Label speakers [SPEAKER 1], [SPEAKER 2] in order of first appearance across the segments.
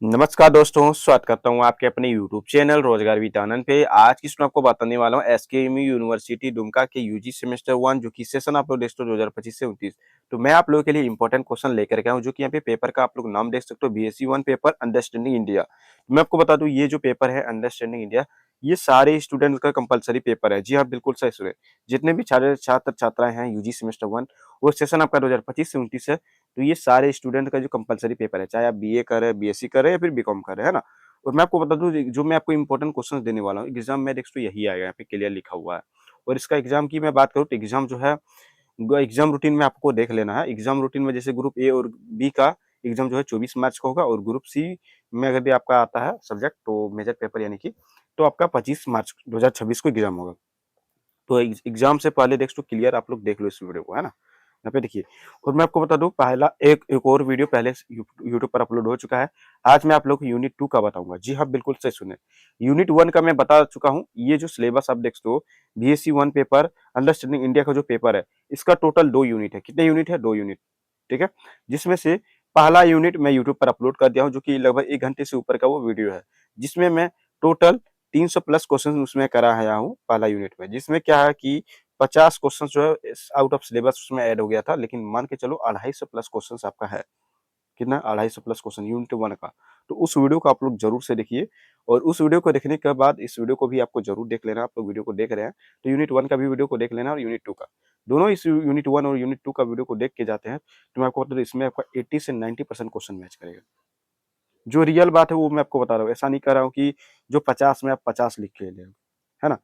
[SPEAKER 1] नमस्कार दोस्तों, स्वागत करता हूँ आपके अपने यूट्यूब चैनल रोजगार विद आनंद पे। आज की इसमें आपको बताने वाला हूँ एसकेएमयू यूनिवर्सिटी दुमका के यूजी सेमेस्टर 1 जो कि सेशन आप लोग देख सकते हो 2025 से 29। तो मैं आप लोगों के लिए इंपॉर्टेंट क्वेश्चन लेकर के आया हूँ जो कि यहाँ पे पेपर का आप लोग नाम देख सकते हो बीएससी 1 पेपर अंडरस्टैंडिंग इंडिया। मैं आपको बता दूं ये जो पेपर है अंडरस्टैंडिंग इंडिया ये सारे स्टूडेंट का कंपलसरी पेपर है। जी हाँ, बिल्कुल सही सुने। जितने भी छात्र छात्राएं हैं यूजी सेमेस्टर 1 वो सेशन आपका 2025 से 29 है। तो ये सारे स्टूडेंट का जो कंपलसरी पेपर है, चाहे आप बीए कर रहे हैं, बीएससी कर रहे हैं या फिर बीकॉम कर रहे हैं, है ना? और मैं आपको बता दूं जो मैं आपको इंपॉर्टेंट क्वेश्चन देने वाला हूँ एग्जाम में देख तो यही आएगा, यहाँ पे क्लियर लिखा हुआ है। और इसका एग्जाम की मैं बात करूँ तो एग्जाम जो है एग्जाम रूटीन में आपको देख लेना है। एग्जाम रूटीन में जैसे ग्रुप ए और बी का एग्जाम जो है 24 मार्च को होगा और ग्रुप सी में अगर भी आपका आता है सब्जेक्ट तो मेजर पेपर यानी कि तो आपका 25 मार्च 2026 को एग्जाम होगा। तो एग्जाम से पहले देख तो क्लियर आप लोग देख लो इस वीडियो को, है ना? यहाँ पे देखिए। और मैं आपको बता दूं पहला एक और वीडियो पहले यूट्यूब पर अपलोड हो चुका है। आज मैं आप लोग को यूनिट 2 का बताऊंगा। जी हाँ, बिल्कुल सही सुने। यूनिट 1 का मैं बता चुका हूँ। ये जो सिलेबस आप देख सकते हो बीएससी 1 पेपर अंडरस्टैंडिंग इंडिया का जो पेपर है इसका टोटल 2 यूनिट है। कितने यूनिट है? 2 यूनिट। ठीक है। जिसमें से पहला यूनिट मैं यूट्यूब पर अपलोड कर दिया हूँ जो कि लगभग 1 घंटे से ऊपर का वो वीडियो है, जिसमें मैं टोटल 300 प्लस क्वेश्चन उसमें कराया हूँ पहला यूनिट में। जिसमें क्या है कि 50 क्वेश्चन जो है आउट ऑफ सिलेबस उसमें ऐड हो गया था, लेकिन मान के चलो 250 प्लस क्वेश्चन आपका है। कितना? 250 प्लस क्वेश्चन यूनिट 1 का। तो उस वीडियो को आप लोग जरूर से देखिए। और उस वीडियो को देखने के बाद इस वीडियो को भी आपको जरूर देख लेना। आप लोग वीडियो को देख रहे हैं तो यूनिट 1 का भी वीडियो को देख लेना और यूनिट 2 का। दोनों इस यूनिट 1 और यूनिट 2 का वीडियो को देख के जाते हैं तो मैं आपको बता दूं इसमें आपका 80 से 90% क्वेश्चन मैच करेगा। जो रियल बात है वो मैं आपको बता रहा हूँ। ऐसा नहीं कर रहा हूँ कि जो 50 में आप 50 लिख के ले, है ना?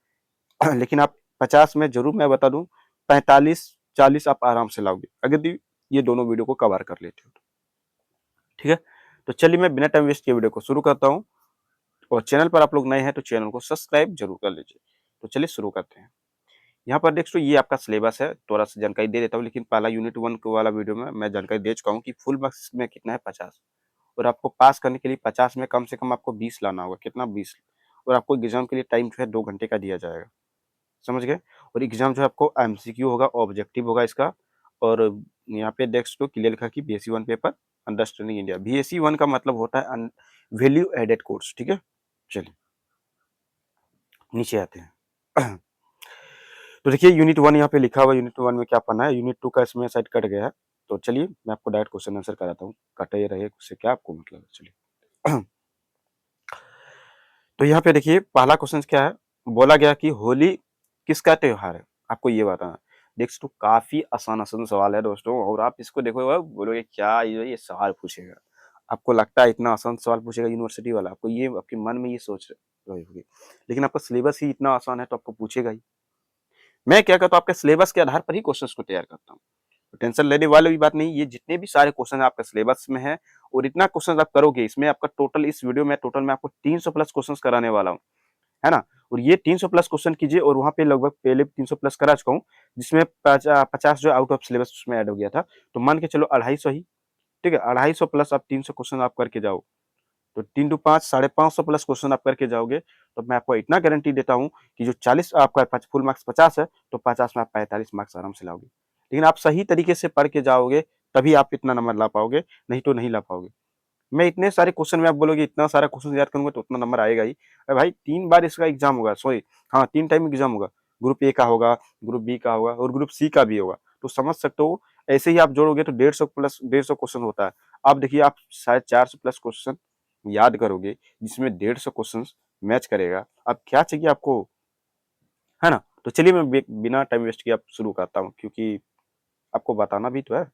[SPEAKER 1] लेकिन आप 50 में जरूर मैं बता दूं 45-40 आप आराम से लाओगे अगर ये दोनों वीडियो को कवर कर लेते हो तो। ठीक है। तो चलिए मैं बिना टाइम वेस्ट किए वीडियो को शुरू करता हूँ। और चैनल पर आप लोग नए हैं तो चैनल को सब्सक्राइब जरूर कर लीजिए। तो चलिए शुरू करते हैं। यहाँ पर देख लो ये आपका सिलेबस है, थोड़ा सा जानकारी दे देता हूँ। लेकिन पहला यूनिट 1 वाला वीडियो में मैं जानकारी दे चुका हूँ कि फुल मार्क्स में कितना है 50। और आपको पास करने के लिए 50 में कम से कम आपको 20 लाना होगा। कितना? 20। और आपको एग्जाम के लिए टाइम जो है 2 घंटे का दिया जाएगा। समझ गए? और एग्जाम जो है आपको एमसीक्यू होगा, ऑब्जेक्टिव होगा इसका। और यहाँ पे देख सकते हो क्लियर लिखा कि BSc 1 paper understanding India. BSc 1 का मतलब होता है वैल्यू एडेड कोर्स। ठीक है। चलिए नीचे आते हैं। तो देखिए यूनिट 1 यहाँ पे लिखा हुआ। यूनिट 1 में क्या पढ़ना है? यूनिट 2 का इसमें साइड कट गया है। तो चलिए मैं आपको डायरेक्ट क्वेश्चन आंसर कराता हूँ। कटे रहे उससे क्या आपको मतलब है? चलिए। तो यहाँ पे देखिए पहला क्वेश्चन क्या है? बोला गया कि होली किसका त्योहार है? आपको ये बताना है। देख तो काफी आसान आसान सवाल है दोस्तों। और आप इसको देखो बोलोगे क्या ये सवाल पूछेगा। आपको लगता है इतना आसान सवाल पूछेगा यूनिवर्सिटी वाला? आपको ये आपके मन में ये सोच रही होगी। लेकिन आपका सिलेबस ही इतना आसान है तो आपको पूछेगा ही। मैं क्या करता हूँ आपके सिलेबस के आधार पर ही क्वेश्चंस को तैयार करता हूँ। तो टेंशन लेने वाली भी बात नहीं। ये जितने भी सारे क्वेश्चन आपका सिलेबस में है और इतना क्वेश्चन आप करोगे इसमें आपका टोटल इस वीडियो में टोटल मैं आपको 300 प्लस क्वेश्चन कराने वाला हूँ, है ना? और ये 300 प्लस क्वेश्चन कीजिए और वहां पे लगभग पहले 300 प्लस करा चुका हूँ जिसमें 50 जो आउट ऑफ सिलेबस उसमें ऐड हो गया था। तो मान के चलो 250 ही। ठीक है। 250 प्लस आप 300 क्वेश्चन आप करके जाओ तो 3 टू 5 550 प्लस क्वेश्चन आप करके जाओगे। तो मैं आपको इतना गारंटी देता हूँ कि जो 40 आपका फुल मार्क्स 50 है तो 50 में आप 45 मार्क्स आराम से लाओगे। लेकिन आप सही तरीके से पढ़ के जाओगे तभी आप इतना नंबर ला पाओगे, नहीं तो नहीं ला पाओगे। मैं इतने सारे क्वेश्चन में आप बोलोगे इतना सारा क्वेश्चन याद करूंगा तो उतना नंबर आएगा ही। अरे भाई 3 बार इसका एग्जाम होगा, सॉरी हाँ 3 टाइम एग्जाम होगा। ग्रुप ए का होगा, ग्रुप बी का होगा और ग्रुप सी का भी होगा। तो समझ सकते हो ऐसे ही आप जोड़ोगे तो 150 प्लस 150 क्वेश्चन होता है। आप देखिए आप शायद 400 प्लस क्वेश्चन याद करोगे जिसमें 150 क्वेश्चन मैच करेगा। अब क्या चाहिए आपको, है ना? तो चलिए मैं बिना टाइम वेस्ट किए आप शुरू करता हूँ क्योंकि आपको बताना भी तो है।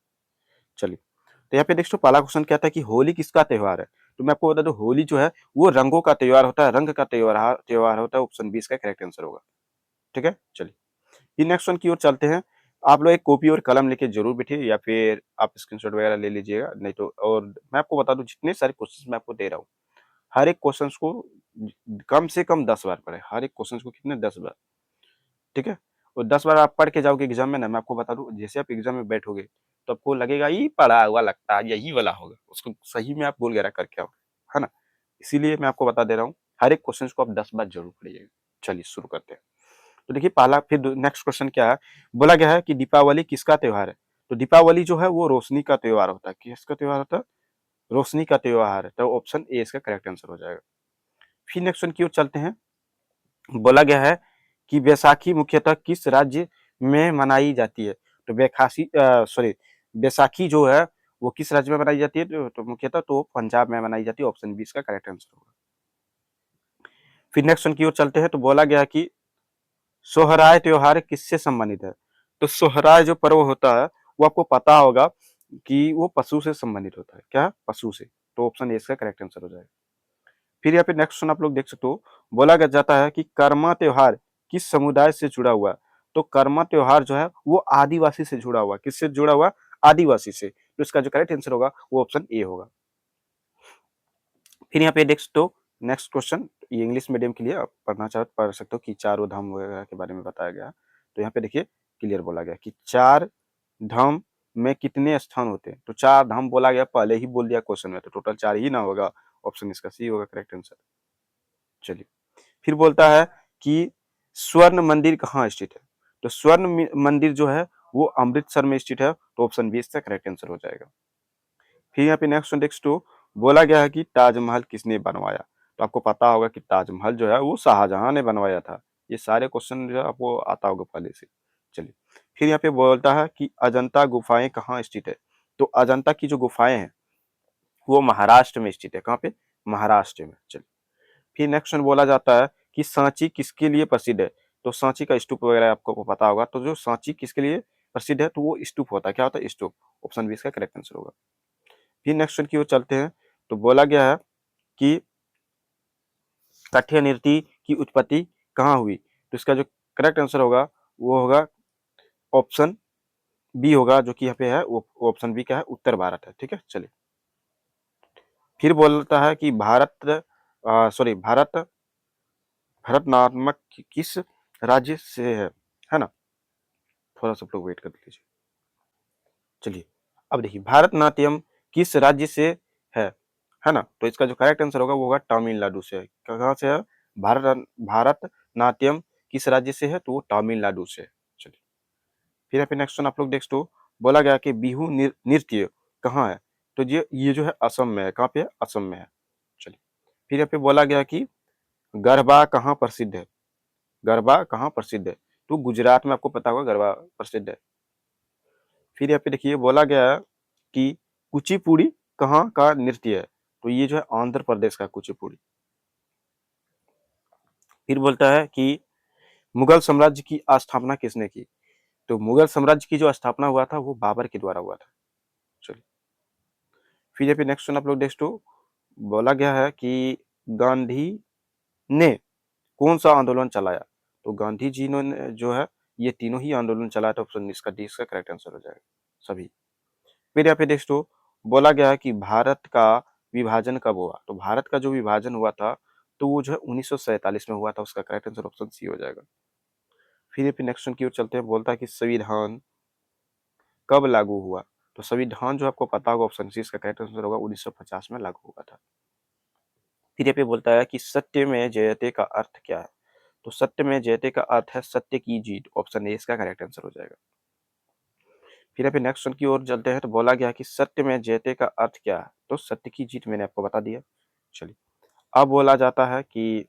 [SPEAKER 1] चलिए। तो यहाँ पे देखो पहला क्वेश्चन क्या था कि होली किसका त्योहार है? तो मैं आपको बता दूं होली जो है वो रंगों का त्योहार होता है, रंग का त्योहार त्योहार होता है। ऑप्शन बी इसका करेक्ट आंसर होगा। ठीक है। चलिए ये नेक्स्ट वन की ओर चलते हैं। आप लोग एक कॉपी और कलम लेके जरूर बैठिए या फिर आप स्क्रीनशॉट वगैरह ले लीजिएगा, नहीं तो। और मैं आपको बता दूं जितने सारे क्वेश्चन मैं आपको दे रहा हूँ हर एक क्वेश्चन को कम से कम 10 बार पढ़े। हर एक क्वेश्चन को कितने? 10 बार। ठीक है। और 10 बार आप पढ़ के जाओगे एग्जाम में ना, मैं आपको बता दूं जैसे आप एग्जाम में बैठोगे तो आपको लगेगा ये पढ़ा हुआ लगता है, यही वाला होगा। उसको सही में आप गोल घेरा करके आओगे, है ना? इसीलिए मैं आपको बता दे रहा हूँ हर एक क्वेश्चन को आप 10 बार जरूर पढ़िएगा। चलिए शुरू करते हैं। तो देखिए पहला फिर नेक्स्ट क्वेश्चन क्या है? बोला गया है कि दीपावली किसका त्योहार है? तो दीपावली जो है वो रोशनी का त्योहार होता है। किसका त्योहार होता है? रोशनी का त्योहार है, तो ऑप्शन ए इसका करेक्ट आंसर हो जाएगा। फिर नेक्स्ट क्वेश्चन की ओर चलते हैं। बोला गया है कि बैसाखी मुख्यतः किस राज्य में मनाई जाती है? तो बैसाखी जो है वो किस राज्य में मनाई जाती है? तो मुख्यतः तो पंजाब में मनाई जाती है, ऑप्शन बी इसका करेक्ट आंसर होगा। फिर नेक्स्ट क्वेश्चन की ओर चलते हैं। तो बोला गया कि सोहराय त्योहार किससे संबंधित है? तो सोहराय जो पर्व होता है वो आपको पता होगा कि वो पशु से संबंधित होता है। क्या? पशु से। तो ऑप्शन ए इसका करेक्ट आंसर हो जाएगा। फिर यहाँ पे नेक्स्ट क्वेश्चन आप लोग देख सकते हो। बोला जाता है कि कर्मा त्योहार किस समुदाय से जुड़ा हुआ है? तो कर्मा त्योहार जो है वो आदिवासी से जुड़ा हुआ। किससे जुड़ा हुआ? आदिवासी से। तो इसका जो करेक्ट आंसर होगा वो ऑप्शन ए होगा। फिर यहाँ पे नेक्स्ट क्वेश्चन, ये इंग्लिश मीडियम के लिए आप पढ़ना चाहो पढ़ सकते हो कि चारों धाम वगैरह के बारे में बताया गया। तो यहाँ पे देखिए क्लियर बोला गया कि चार धाम में कितने स्थान होते हैं? तो चार धाम बोला गया, पहले ही बोल दिया क्वेश्चन में, तो टोटल चार ही ना होगा। ऑप्शन इसका सी होगा करेक्ट आंसर। चलिए, फिर बोलता है कि स्वर्ण मंदिर कहाँ स्थित है? तो स्वर्ण मंदिर जो है वो अमृतसर में स्थित है। तो ऑप्शन बी इसका करेक्ट आंसर हो जाएगा। फिर यहाँ पे नेक्स्ट बोला गया है कि ताजमहल किसने बनवाया? तो आपको पता होगा कि ताजमहल जो है वो शाहजहां ने बनवाया था। ये सारे क्वेश्चन जो है आपको आता होगा पहले से। चलिए, फिर यहाँ पे बोलता है कि अजंता गुफाएं कहाँ स्थित है? तो अजंता की जो गुफाएं हैं वो महाराष्ट्र में स्थित है। कहाँ पे? महाराष्ट्र में। चलिए, फिर नेक्स्ट क्वेश्चन बोला जाता है कि सांची किसके लिए प्रसिद्ध है? तो सांची का स्तूप वगैरह आपको पता होगा। तो जो सांची किसके लिए प्रसिद्ध है? तो वो स्तूप होता है। क्या होता है? स्तूप। ऑप्शन बी इसका करेक्ट आंसर होगा। फिर नेक्स्ट क्वेश्चन की ओर चलते हैं। तो बोला गया है कि काठिया नृत्य की उत्पत्ति कहाँ हुई? तो इसका जो करेक्ट आंसर होगा वो होगा ऑप्शन बी होगा, जो कि यहाँ पे है वो ऑप्शन बी का है, उत्तर भारत है। ठीक है, चलिए। फिर बोलता है कि भारत भरतनाट्यम किस राज्य से है ना? थोड़ा सा लोग वेट कर लीजिए। चलिए, अब देखिए भारतनाट्यम किस राज्य से है है ना? तो इसका जो करेक्ट आंसर होगा वो होगा तमिलनाडु से। कहाँ से है? भारतनाट्यम किस राज्य से है? तो वो तमिलनाडु से। चलिए, फिर यहाँ पे नेक्स्ट वन आप लोग देख तो बोला गया कि बिहू नृत्य कहाँ है? तो ये जो है असम में है। कहाँ पे है? असम में है। चलिए, फिर यहाँ पे बोला गया कि गरबा कहाँ प्रसिद्ध है? गरबा कहाँ प्रसिद्ध है? तो गुजरात में आपको पता होगा गरबा प्रसिद्ध है। फिर यहाँ पे देखिए बोला गया है कि कुचिपुड़ी कहाँ का नृत्य है? तो ये जो है आंध्र प्रदेश का कुचिपुड़ी। फिर बोलता है कि मुगल साम्राज्य की स्थापना किसने की? तो मुगल साम्राज्य की जो स्थापना हुआ था वो बाबर के द्वारा हुआ था। चलिए, फिर यहाँ पे नेक्स्ट आप लोग देख तो बोला गया है कि गांधी ने कौन सा आंदोलन चलाया? तो गांधी जी ने जो है ये तीनों ही आंदोलन चलाया था। ऑप्शन इसका डी इसका करेक्ट आंसर हो जाएगा सभी। फिर यहाँ पे दोस्तों बोला गया है कि भारत का विभाजन कब हुआ? तो भारत का जो विभाजन हुआ था तो वो जो है 1947 में हुआ था। उसका करेक्ट आंसर ऑप्शन सी हो जाएगा। फिर यहाँ पे नेक्स्ट की ओर चलते हैं। बोलता है कि संविधान कब लागू हुआ? तो संविधान जो आपको पता होगा, ऑप्शन सी इसका करेक्ट आंसर होगा, 1950 में लागू हुआ था। फिर यहाँ पे बोलता है कि सत्य में जयते का अर्थ क्या है? तो सत्य में जयते का अर्थ है सत्य की जीत। ऑप्शन ए इसका करेक्ट आंसर हो जाएगा। फिर अभी नेक्स्ट की ओर चलते हैं। तो बोला गया कि सत्य में जयते का अर्थ क्या है? तो सत्य की जीत मैंने आपको बता दिया। चलिए, अब बोला जाता है कि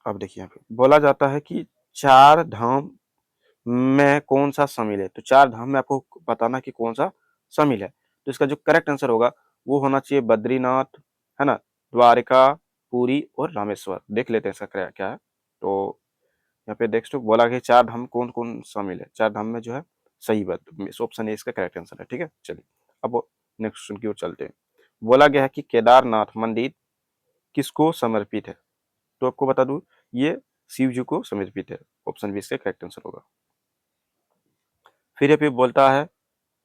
[SPEAKER 1] अब देखिए यहाँ पे बोला जाता है कि चार धाम में कौन सा शामिल है? तो चार धाम में आपको बताना कि कौन सा शामिल है। तो इसका जो करेक्ट आंसर होगा वो होना चाहिए बद्रीनाथ, है ना, द्वारका, पुरी और रामेश्वर। देख लेते हैं इसका क्या है। तो यहाँ पे नेक्स्ट बोला गया चार धाम कौन कौन शामिल है? चार धाम में जो है सही बात ऑप्शन ए इसका करेक्ट आंसर है। ठीक है, चलिए अब नेक्स्ट क्वेश्चन की ओर चलते हैं। बोला गया है कि केदारनाथ मंदिर किसको समर्पित है? तो आपको बता दूं ये शिव जी को समर्पित है। ऑप्शन बी इसका करेक्ट आंसर होगा। फिर ये पे बोलता है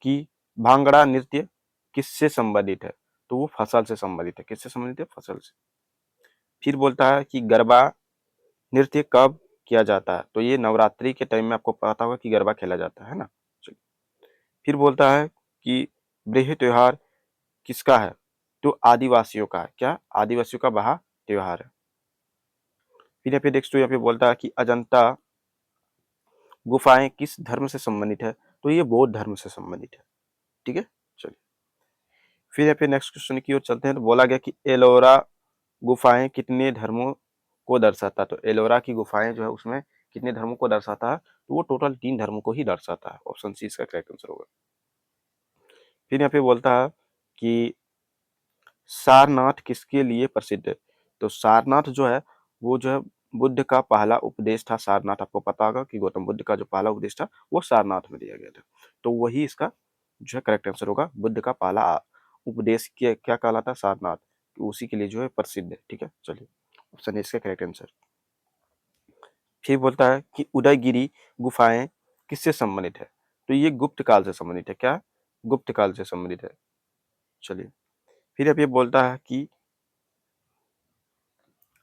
[SPEAKER 1] कि भांगड़ा नृत्य किससे संबंधित है? तो वो फसल से संबंधित है। किससे संबंधित है? फसल से। फिर बोलता है कि गरबा नृत्य कब किया जाता है? तो ये नवरात्रि के टाइम में आपको पता होगा कि गरबा खेला जाता है ना। चलिए, फिर बोलता है कि ब्रेह त्योहार किसका है? तो आदिवासियों का है। क्या? आदिवासियों का बहा त्योहार है। फिर यहाँ पे नेक्स्ट यहाँ पे बोलता है कि अजंता गुफाएं किस धर्म से संबंधित है? तो ये बौद्ध धर्म से संबंधित है। ठीक है। चलिए फिर यहाँ पे नेक्स्ट क्वेश्चन की ओर चलते हैं। तो बोला गया कि एलोरा गुफाएं कितने धर्मों को दर्शाता है। तो एलोरा की गुफाएं जो है उसमें कितने धर्मों को दर्शाता है, तो वो टोटल 3 धर्मों को ही दर्शाता है। ऑप्शन सी इसका करेक्ट आंसर होगा। फिर यहाँ पे बोलता है कि सारनाथ किसके लिए प्रसिद्ध है। तो सारनाथ जो है वो जो है बुद्ध का पहला उपदेश था। सारनाथ आपको पता होगा कि गौतम बुद्ध का जो पहला उपदेश था वो सारनाथ में दिया गया था। तो वही इसका जो है करेक्ट आंसर होगा। बुद्ध का पहला उपदेश क्या कहलाता है, सारनाथ, तो उसी के लिए जो है प्रसिद्ध है। ठीक है, चलिए ऑप्शन ए इसका करेक्ट आंसर। फिर बोलता है कि उदयगिरी गुफाएं किससे संबंधित है। तो ये गुप्त काल से संबंधित है। क्या, गुप्त काल से संबंधित है। चलिए फिर अब ये बोलता है कि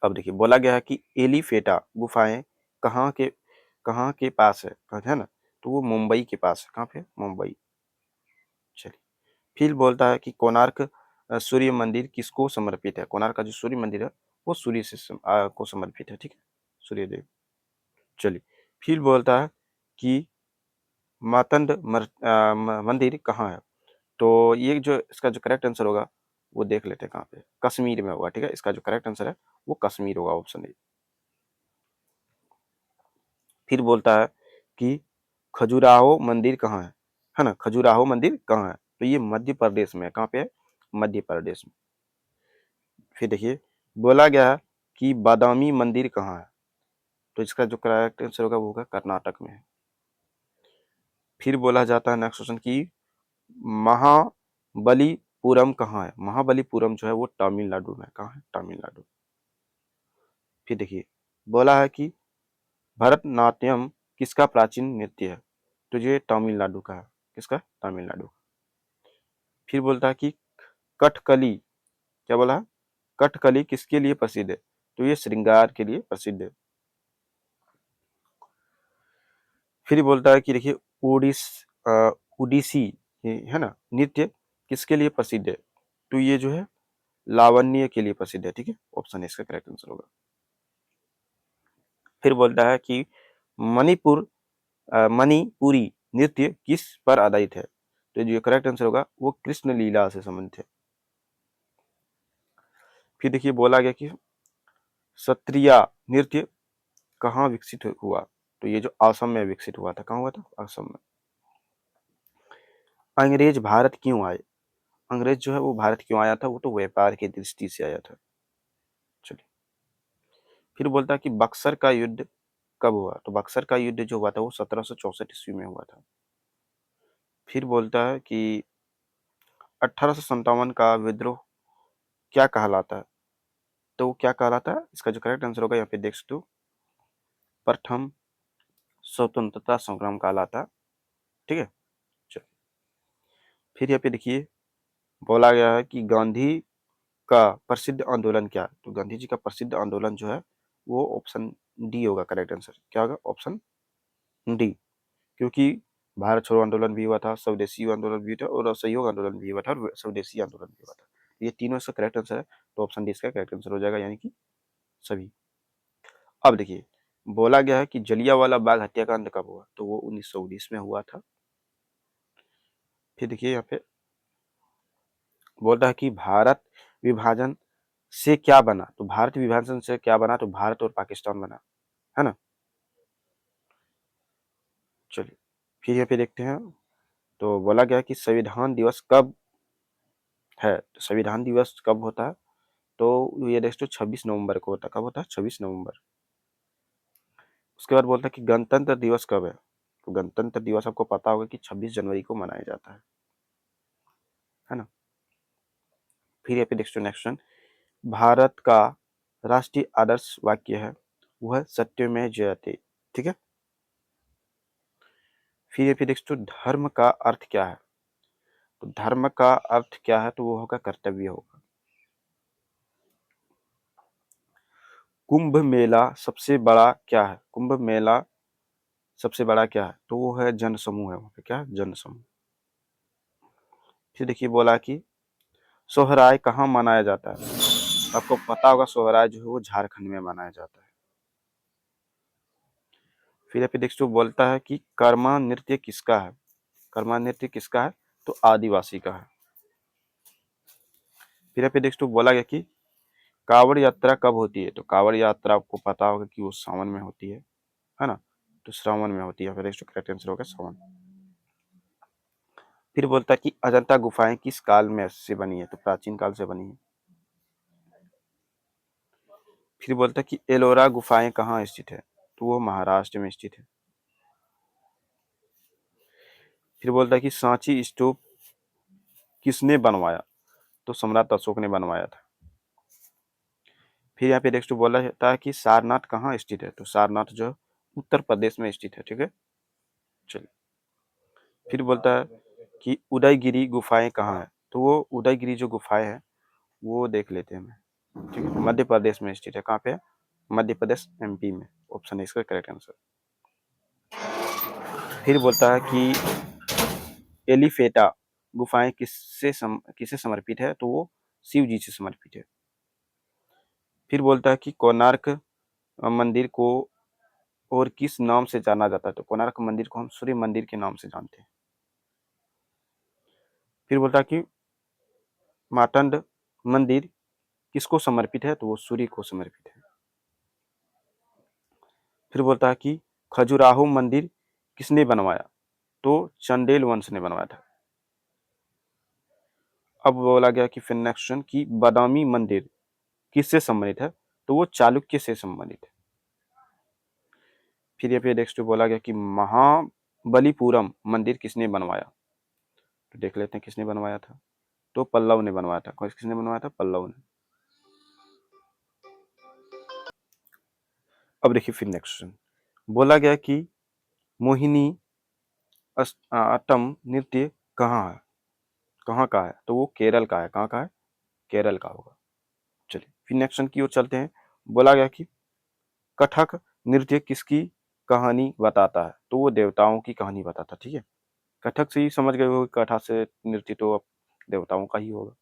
[SPEAKER 1] अब देखिए बोला गया है कि एलिफेटा गुफाएं कहाँ के कहाँ के पास है ना। तो वो मुंबई के पास है। कहाँ पे, मुंबई। चलिए फिर बोलता है कि कोणार्क सूर्य मंदिर किसको समर्पित है। कोणार्क का जो सूर्य मंदिर है वो सूर्य से को समर्पित है। ठीक है, सूर्य देव। चलिए फिर बोलता है कि मातंड मंदिर कहाँ है। तो ये जो इसका जो करेक्ट आंसर होगा वो देख लेते हैं कहाँ पे, कश्मीर में होगा। ठीक है, इसका जो करेक्ट आंसर है वो कश्मीर होगा, ऑप्शन ए। फिर बोलता है कि खजुराहो मंदिर कहाँ है ना। खजुराहो मंदिर कहाँ है, तो ये मध्य प्रदेश में है। कहाँ पे है, मध्य प्रदेश में। फिर देखिए बोला गया है कि बादामी मंदिर कहाँ है। तो इसका जो करेक्ट आंसर होगा वो होगा कर्नाटक में है। फिर बोला जाता है नेक्स्ट क्वेश्चन की महाबलीपुरम कहाँ है। महाबलीपुरम जो है वो तमिलनाडु में। कहाँ है, तमिलनाडु। फिर देखिए बोला है कि भरतनाट्यम किसका प्राचीन नृत्य है। तो ये तमिलनाडु का है। किसका, तमिलनाडु। फिर बोलता है कि कथकली, क्या बोला, कथकली किसके लिए प्रसिद्ध है। तो ये श्रृंगार के लिए प्रसिद्ध है। फिर बोलता है कि देखिए ओडिस ओडिसी है ना नृत्य किसके लिए प्रसिद्ध है। तो ये जो है लावण्य के लिए प्रसिद्ध है। ठीक है, ऑप्शन इसका करेक्ट आंसर होगा। फिर बोलता है कि मणिपुरी नृत्य किस पर आधारित है। तो जो करेक्ट आंसर होगा वो कृष्ण लीला से संबंधित है। फिर देखिए बोला गया कि सत्रिया नृत्य कहाँ विकसित हुआ। तो ये जो असम में विकसित हुआ था। कहाँ हुआ था, असम में। अंग्रेज भारत क्यों आए। अंग्रेज जो है वो भारत क्यों आया था, वो तो व्यापार की दृष्टि से आया था। चलिए फिर बोलता है कि बक्सर का युद्ध कब हुआ। तो बक्सर का युद्ध जो हुआ था वो 1764 ईस्वी में हुआ था। फिर बोलता है कि 1857 का विद्रोह क्या कहलाता है। तो वो क्या कहलाता है, इसका जो करेक्ट आंसर होगा यहाँ पे देख सकते हो, प्रथम स्वतंत्रता संग्राम कहलाता है। ठीक है, चलिए फिर यहाँ पे देखिए बोला गया है कि गांधी का प्रसिद्ध आंदोलन क्या है। तो गांधी जी का प्रसिद्ध आंदोलन जो है वो ऑप्शन डी होगा करेक्ट आंसर। क्या होगा, ऑप्शन डी। क्योंकि भारत छोड़ो आंदोलन भी हुआ था, स्वदेशी आंदोलन भी हुआ था और असहयोग आंदोलन भी हुआ था और स्वदेशी आंदोलन भी हुआ था। ये तीनों इसका करेक्ट आंसर है। तो ऑप्शन डी इसका करेक्ट आंसर हो जाएगा, यानी कि सभी। अब देखिए बोला गया है कि जलियांवाला बाग हत्याकांड कब हुआ। तो वो 1919 में हुआ था। फिर देखिए यहाँ पे बोलता है कि भारत विभाजन से क्या बना। तो भारत विभाजन से क्या बना, तो भारत और पाकिस्तान बना, है ना। चलिए फिर यहाँ पे देखते हैं। तो बोला गया कि संविधान दिवस कब है। तो संविधान दिवस कब होता है, तो ये नेक्स्ट 26 नवंबर को होता है। कब होता है, 26 नवंबर। उसके बाद बोलता है कि गणतंत्र दिवस कब है। तो गणतंत्र दिवस आपको पता होगा कि 26 जनवरी को मनाया जाता है ना। फिर यहाँ पे नेक्स्ट क्वेश्चन, भारत का राष्ट्रीय आदर्श वाक्य है वह सत्यमेव जयते। ठीक है। फिर ये फिर नेक्स्ट धर्म का अर्थ क्या है। तो धर्म का अर्थ क्या है, तो वो होगा कर्तव्य होगा। कुंभ मेला सबसे बड़ा क्या है। कुंभ मेला सबसे बड़ा क्या है, तो वो है जन समूह है। वहाँ पे क्या है, जन समूह। फिर देखिए बोला कि सोहराय कहाँ मनाया जाता है। आपको पता होगा सोहराय जो है वो झारखंड में मनाया जाता है। फिर फिर नेक्स्ट बोलता है कि कर्मा नृत्य किसका है। कर्मा नृत्य किसका है, तो आदिवासी का है। फिर यहाँ पे नेक्स्ट बोला गया कि कांवड़ यात्रा कब होती है? तो कांवड़ यात्रा आपको पता होगा कि वो सावन में होती है ना? तो श्रावण में होती है। फिर नेक्स्ट करेक्ट आंसर होगा सावन। फिर बोलता है कि अजंता गुफाएं किस काल में से बनी है? तो प्राचीन काल से बनी है। फिर बोलता है कि एलोरा गुफाएं कहाँ स्थित है? तो वो महाराष्ट्र में स्थित है। फिर बोलता है कि सांची स्तूप किसने बनवाया? तो सम्राट अशोक ने बनवाया था। फिर यहाँ पे नेक्स्ट बोला जाता है कि सारनाथ कहाँ स्थित है? तो सारनाथ जो उत्तर प्रदेश में स्थित है। ठीक है, चलिए। फिर बोलता है कि उदयगिरी गुफाएं कहाँ है? तो वो उदयगिरी जो गुफाएं है वो देख लेते हैं हमें। ठीक है, मध्य प्रदेश में स्थित है। कहाँ पे? मध्य प्रदेश, एमपी में। ऑप्शन है इसका करेक्ट आंसर। फिर बोलता है कि एलिफेटा गुफाएं किसे समर्पित है? तो वो शिव जी से समर्पित है। फिर बोलता है कि कोणार्क मंदिर को और किस नाम से जाना जाता है? तो कोणार्क मंदिर को हम सूर्य मंदिर के नाम से जानते हैं। फिर बोलता है कि मार्तंड मंदिर किसको समर्पित है? तो वो सूर्य को समर्पित है। फिर बोलता है कि खजुराहो मंदिर किसने बनवाया? तो चंदेल वंश ने बनवाया था। अब बोला गया कि फिर नेक्स्ट क्वेश्चन कि बादामी मंदिर किससे संबंधित है? तो वो चालुक्य से संबंधित है। फिर ये पे नेक्स्ट बोला गया कि महाबलीपुरम मंदिर किसने बनवाया? तो देख लेते हैं किसने बनवाया था। तो पल्लव ने बनवाया था। किसने बनवाया था? पल्लव ने। अब देखिए फिर नेक्स्ट क्वेश्चन बोला गया कि मोहिनी अट्टम नृत्य कहाँ है? कहाँ का है? तो वो केरल का है। कहाँ का है? केरल का होगा। चलिए फिर नेक्स्ट क्वेश्चन की ओर चलते हैं। बोला गया कि कथक नृत्य किसकी कहानी बताता है? तो वो देवताओं की कहानी बताता है। ठीक है, कथक से ही समझ गए हो, कथा से नृत्य तो अब देवताओं का ही होगा,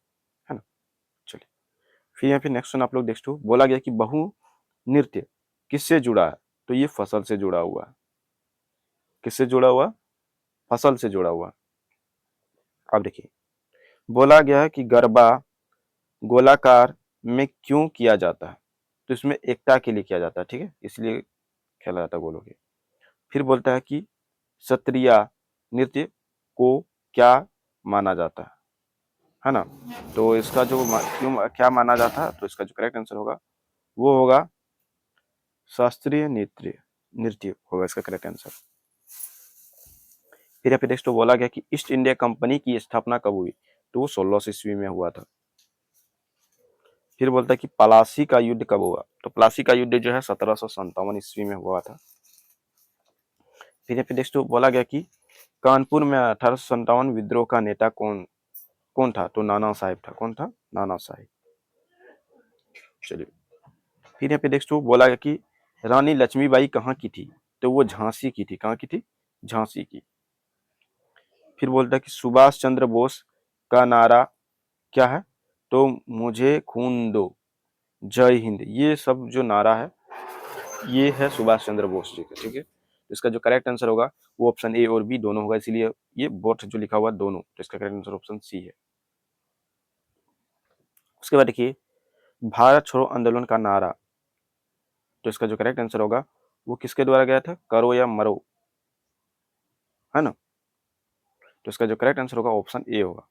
[SPEAKER 1] है ना? चलिए फिर यहाँ पे नेक्स्ट क्वेश्चन आप लोग देखो। बोला गया कि बहु नृत्य किससे जुड़ा है? तो ये फसल से जुड़ा हुआ है। किससे जुड़ा हुआ? फसल से जुड़ा हुआ। अब देखिए बोला गया है कि गरबा गोलाकार में क्यों किया जाता है? तो इसमें एकता के लिए किया जाता है। ठीक है, इसलिए खेला जाता है गोलों के। फिर बोलता है कि क्षत्रिय नृत्य को क्या माना जाता है ना? तो इसका जो क्यों क्या माना जाता है? तो इसका जो करेक्ट आंसर होगा वो होगा शास्त्रीय नृत्य। नृत्य होगा इसका करेक्ट आंसर। फिर यहाँ पे नेक्स्ट बोला गया कि ईस्ट इंडिया कंपनी की स्थापना कब हुई? तो वो 1600 ईस्वी में हुआ था। फिर बोलता है कि पलासी का युद्ध कब हुआ? तो पलासी का युद्ध जो है 1757 ईस्वी में हुआ था। फिर यहाँ पे नेक्स्ट बोला गया कि कानपुर में 1857 विद्रोह का नेता कौन कौन था? तो नाना साहेब था। कौन था? नाना साहेब। चलिए फिर यहाँ पे नेक्स्ट बोला गया कि रानी लक्ष्मीबाई कहाँ की थी? तो वो झांसी की थी। कहाँ की थी? झांसी की। फिर बोलता है कि सुभाष चंद्र बोस का नारा क्या है? तो मुझे खून दो, जय हिंद। ये सब जो नारा है ये है सुभाष चंद्र बोस जी का। ठीक है, तो इसका जो करेक्ट आंसर होगा वो ऑप्शन ए और बी दोनों होगा, इसीलिए ये बोथ जो लिखा हुआ है दोनों, तो इसका करेक्ट आंसर ऑप्शन सी है। उसके बाद देखिए भारत छोड़ो आंदोलन का नारा, तो इसका जो करेक्ट आंसर होगा वो किसके द्वारा गया था? करो या मरो, है ना? तो इसका जो करेक्ट आंसर होगा ऑप्शन ए होगा।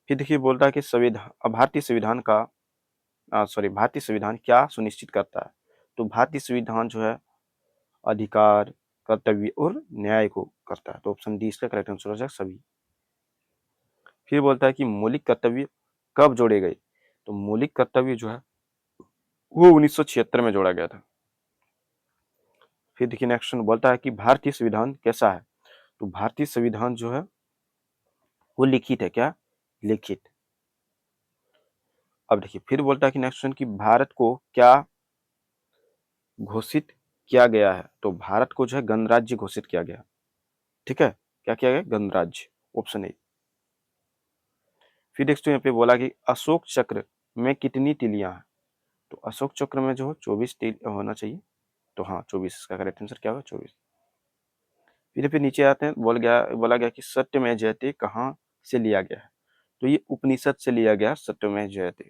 [SPEAKER 1] फिर देखिए बोलता है कि संविधान भारतीय संविधान का सॉरी भारतीय संविधान क्या सुनिश्चित करता है? तो भारतीय संविधान जो है अधिकार, कर्तव्य और न्याय को करता है। तो ऑप्शन डी इसका करेक्ट आंसर हो जाएगा सभी। फिर बोलता है कि मौलिक कर्तव्य कब जोड़े गए? तो मौलिक कर्तव्य जो है वो 1976 में जोड़ा गया था। फिर देखिए नेक्स्ट बोलता है कि भारतीय संविधान कैसा है? तो भारतीय संविधान जो है वो लिखित है। क्या? लिखित। अब देखिए फिर बोलता है कि नेक्स्ट कि भारत को क्या घोषित किया गया है? तो भारत को जो है गणराज्य घोषित किया गया। ठीक है, क्या किया गया? गणराज्य, ऑप्शन ए। फिर नेक्स्ट यहाँ पे बोला कि अशोक चक्र में कितनी तिलियां हैं? तो अशोक चक्र में जो 24 तिल होना चाहिए। तो हाँ 24 इसका करेक्ट आंसर क्या होगा? 24। फिर नीचे आते हैं, बोला गया कि सत्यमेव जयते कहाँ से लिया गया है, तो ये उपनिषद से लिया गया सत्यमेव जयते।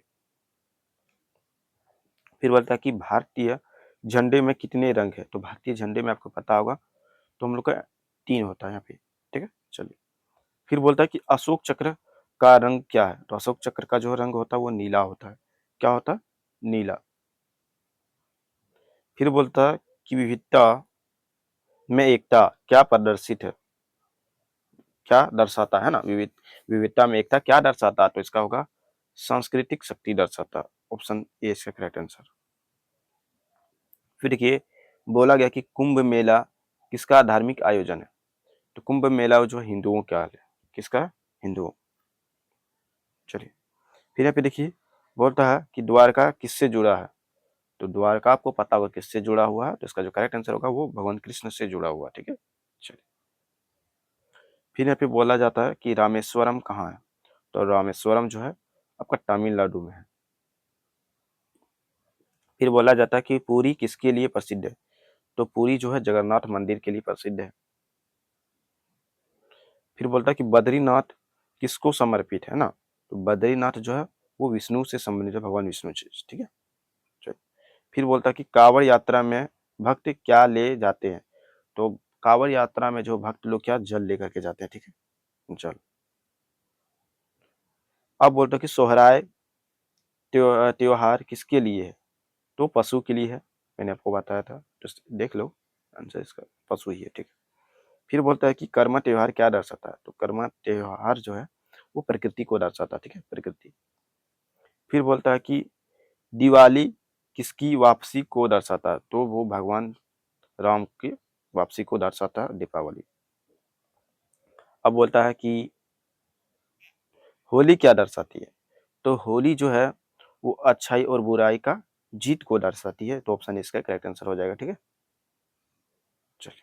[SPEAKER 1] फिर बोलता है कि भारतीय झंडे में कितने रंग है, तो भारतीय झंडे में आपको पता होगा तो हम लोग का 3 होता है यहाँ पे, ठीक है। चलिए, फिर बोलता है कि अशोक चक्र का रंग क्या है, तो अशोक चक्र का जो रंग होता है वो नीला होता है। क्या होता है? नीला। फिर बोलता है कि विविधता में एकता क्या प्रदर्शित है, क्या दर्शाता है ना, विविधता में एकता क्या दर्शाता है, तो इसका होगा सांस्कृतिक शक्ति दर्शाता। ऑप्शन ए इसका करेक्ट आंसर। फिर देखिए, बोला गया कि कुंभ मेला किसका धार्मिक आयोजन है, तो कुंभ मेला जो हिंदुओं का है, किसका? हिंदुओं। चलिए, फिर यहाँ पे देखिए, बोलता है कि द्वारका किससे जुड़ा है, तो द्वारका आपको पता होगा किससे जुड़ा हुआ है, तो इसका जो करेक्ट आंसर होगा वो भगवान कृष्ण से जुड़ा हुआ है, ठीक है। चलिए, फिर यहाँ पे बोला जाता है कि रामेश्वरम कहाँ है, तो रामेश्वरम जो है आपका तमिलनाडु में है। फिर बोला जाता है कि पुरी किसके लिए प्रसिद्ध है, तो पुरी जो है जगन्नाथ मंदिर के लिए प्रसिद्ध है। फिर बोलता है कि बद्रीनाथ किसको समर्पित है ना, तो बद्रीनाथ जो है वो विष्णु से संबंधित है, भगवान विष्णु से, ठीक है। चलिए, फिर बोलता है कि कांवड़ यात्रा में भक्त क्या ले जाते हैं, तो कांवड़ यात्रा में जो भक्त लोग क्या जल लेकर के जाते हैं, ठीक है। जल। अब बोलता है कि सोहराय त्योहार किसके लिए है, तो पशु के लिए है, मैंने आपको बताया था, तो देख लो आंसर इसका पशु ही है, ठीक है। फिर बोलता है कि कर्म त्योहार क्या दर्शाता है, तो कर्म त्योहार जो है वो प्रकृति को दर्शाता है, ठीक है, प्रकृति। फिर बोलता है कि दिवाली किसकी वापसी को दर्शाता है, तो वो भगवान राम की वापसी को दर्शाता है दीपावली। अब बोलता है कि होली क्या दर्शाती है, तो होली जो है वो अच्छाई और बुराई का जीत को दर्शाती है, तो ऑप्शन इसका करेक्ट आंसर हो जाएगा, ठीक है। चलिए,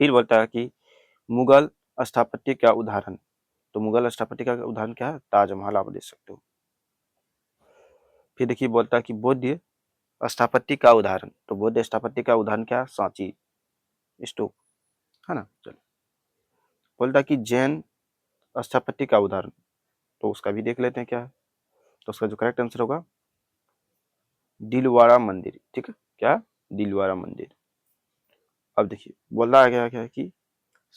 [SPEAKER 1] फिर बोलता है कि मुगल स्थापत्य का उदाहरण, तो मुगल स्थापत्य का उदाहरण क्या है, ताजमहल आप देख सकते हो। फिर देखिए, बोलता है कि बौद्ध स्थापत्य का उदाहरण, तो बौद्ध स्थापत्य का उदाहरण क्या है, सांची स्तूप, है ना। चलो, बोलता है कि जैन स्थापत्य का उदाहरण, तो उसका भी देख लेते हैं क्या है, तो उसका जो करेक्ट आंसर होगा दिलवाड़ा मंदिर, ठीक है। क्या? दिलवाड़ा मंदिर। अब देखिए, बोला गया क्या है कि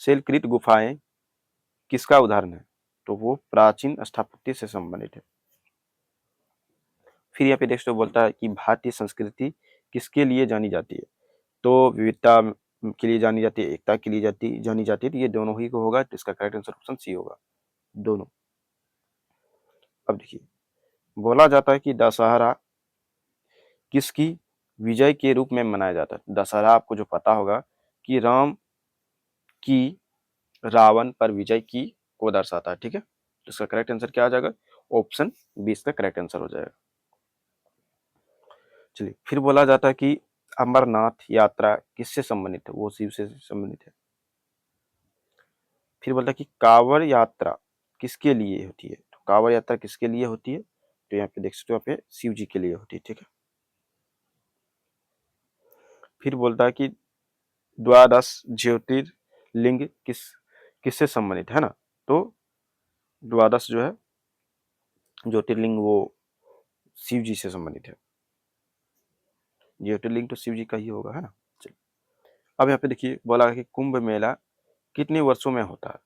[SPEAKER 1] शैलकृत गुफाएं किसका उदाहरण है, तो वो प्राचीन स्थापत्य से संबंधित है। फिर यहाँ पे देखते हो, बोलता है कि भारतीय संस्कृति किसके लिए जानी जाती है, तो विविधता के लिए जानी जाती है, एकता के लिए जानी जाती है, तो ये दोनों ही को होगा, तो इसका करेक्ट आंसर ऑप्शन सी होगा, दोनों। अब देखिए, बोला जाता है कि दशहरा किसकी विजय के रूप में मनाया जाता है, दशहरा आपको जो पता होगा कि राम की रावण पर विजय की को दर्शाता है, ठीक है। तो इसका करेक्ट आंसर क्या आ जाएगा, ऑप्शन बी इसका करेक्ट आंसर हो जाएगा। चलिए, फिर बोला जाता है कि अमरनाथ यात्रा किससे संबंधित है, वो शिव से संबंधित है। फिर बोलता है कि कांवड़ यात्रा किसके लिए होती है, तो कांवड़ यात्रा किसके लिए होती है, तो यहाँ पे देख सकते हो, यहाँ पे शिव जी के लिए होती है, ठीक है। फिर बोलता है कि द्वादश ज्योतिर्लिंग किससे संबंधित है ना, तो द्वादश जो है ज्योतिर्लिंग वो शिव जी से संबंधित है, ज्योतिर्लिंग तो शिव जी का ही होगा, है ना। चलिए, अब यहाँ पे देखिए, बोला कि कुंभ मेला कितने वर्षों में होता है,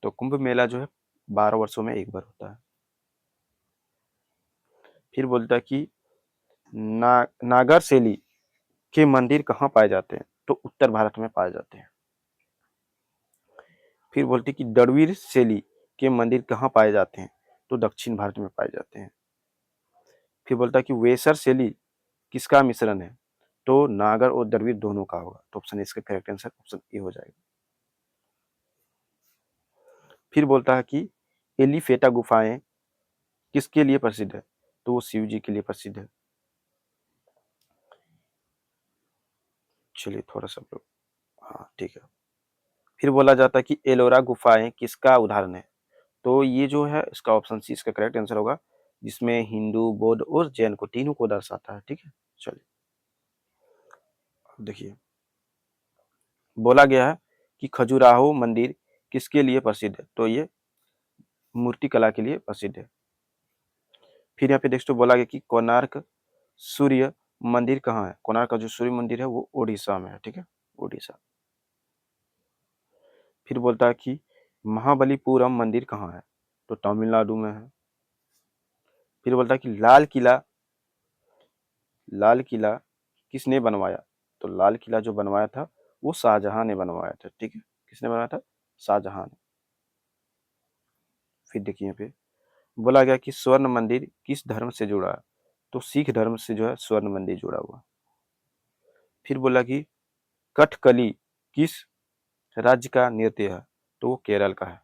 [SPEAKER 1] तो कुंभ मेला जो है 12 वर्षों में एक बार होता है। फिर बोलता है कि नागरसेली के मंदिर कहाँ पाए जाते हैं, तो उत्तर भारत में पाए जाते हैं। फिर बोलते हैं कि दड़वीर शैली के मंदिर कहाँ पाए जाते हैं, तो दक्षिण भारत में पाए जाते हैं। फिर बोलता है कि वेसर शैली किसका मिश्रण है, तो नागर और द्रविड़ दोनों का होगा, तो ऑप्शन इसका करेक्ट आंसर ऑप्शन ए हो जाएगा। फिर बोलता है कि एलिफेटा गुफाएं किसके लिए प्रसिद्ध है, तो वो शिव जी के लिए प्रसिद्ध है। चलिए, थोड़ा सा लोग, हाँ ठीक है। फिर बोला जाता है कि एलोरा गुफाएं किसका उदाहरण है, तो ये जो है इसका ऑप्शन सी इसका करेक्ट आंसर होगा, जिसमें हिंदू, बौद्ध और जैन को तीनों को दर्शाता है, ठीक है। चलिए, अब देखिए, बोला गया है कि खजुराहो मंदिर किसके लिए प्रसिद्ध है, तो ये मूर्ति कला के लिए प्रसिद्ध है। फिर यहाँ पे नेक्स्ट बोला गया कि कोणार्क सूर्य मंदिर कहाँ है। कोणार्क का जो सूर्य मंदिर है वो ओडिशा में है, ठीक है, ओडिशा। फिर बोलता है कि महाबलीपुरम मंदिर कहाँ है, तो तमिलनाडु में है। फिर बोलता है कि लाल किला किसने बनवाया, तो लाल किला जो बनवाया था वो शाहजहां ने बनवाया था, ठीक है, किसने बनवाया था, शाहजहां ने। फिर देखिए यहाँ पे बोला गया कि स्वर्ण मंदिर किस धर्म से जुड़ा है, तो सिख धर्म से जो है स्वर्ण मंदिर जुड़ा हुआ। फिर बोला कि कथकली किस राज्य का नृत्य है, तो वो केरल का है।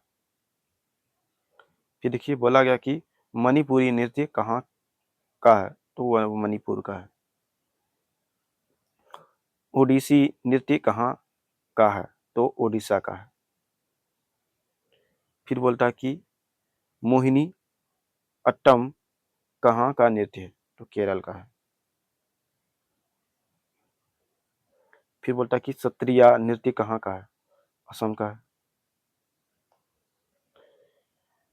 [SPEAKER 1] फिर देखिए बोला गया कि मणिपुरी नृत्य कहाँ का है, तो वो मणिपुर का है। ओडिसी नृत्य कहाँ का है, तो ओडिशा का है। फिर बोलता है कि मोहिनी अट्टम कहाँ का नृत्य है, तो केरल का है। फिर बोलता है कि सत्रिया नृत्य कहाँ का है, असम का है।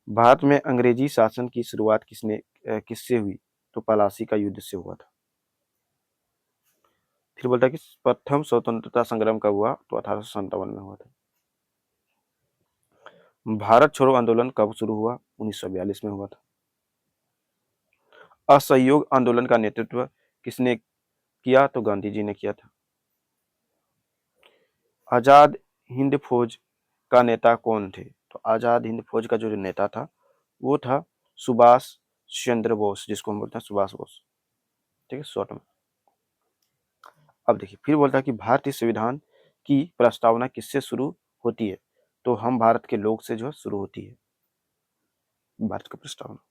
[SPEAKER 1] भारत में अंग्रेजी शासन की शुरुआत किससे हुई, तो पलासी का युद्ध से हुआ था। फिर बोलता है कि प्रथम स्वतंत्रता संग्राम कब हुआ, तो 1857 में हुआ था। भारत छोड़ो आंदोलन कब शुरू हुआ, 1942 में हुआ था। असहयोग आंदोलन का नेतृत्व किसने किया, तो गांधी जी ने किया था। आजाद हिंद फौज का नेता कौन थे, तो आजाद हिंद फौज का जो नेता था वो था सुभाष चंद्र बोस, जिसको हम बोलते हैं सुभाष बोस, ठीक है, शॉर्ट में। अब देखिए फिर बोलता है कि भारतीय संविधान की प्रस्तावना किससे शुरू होती है, तो हम भारत के लोग से जो है शुरू होती है भारत की प्रस्तावना।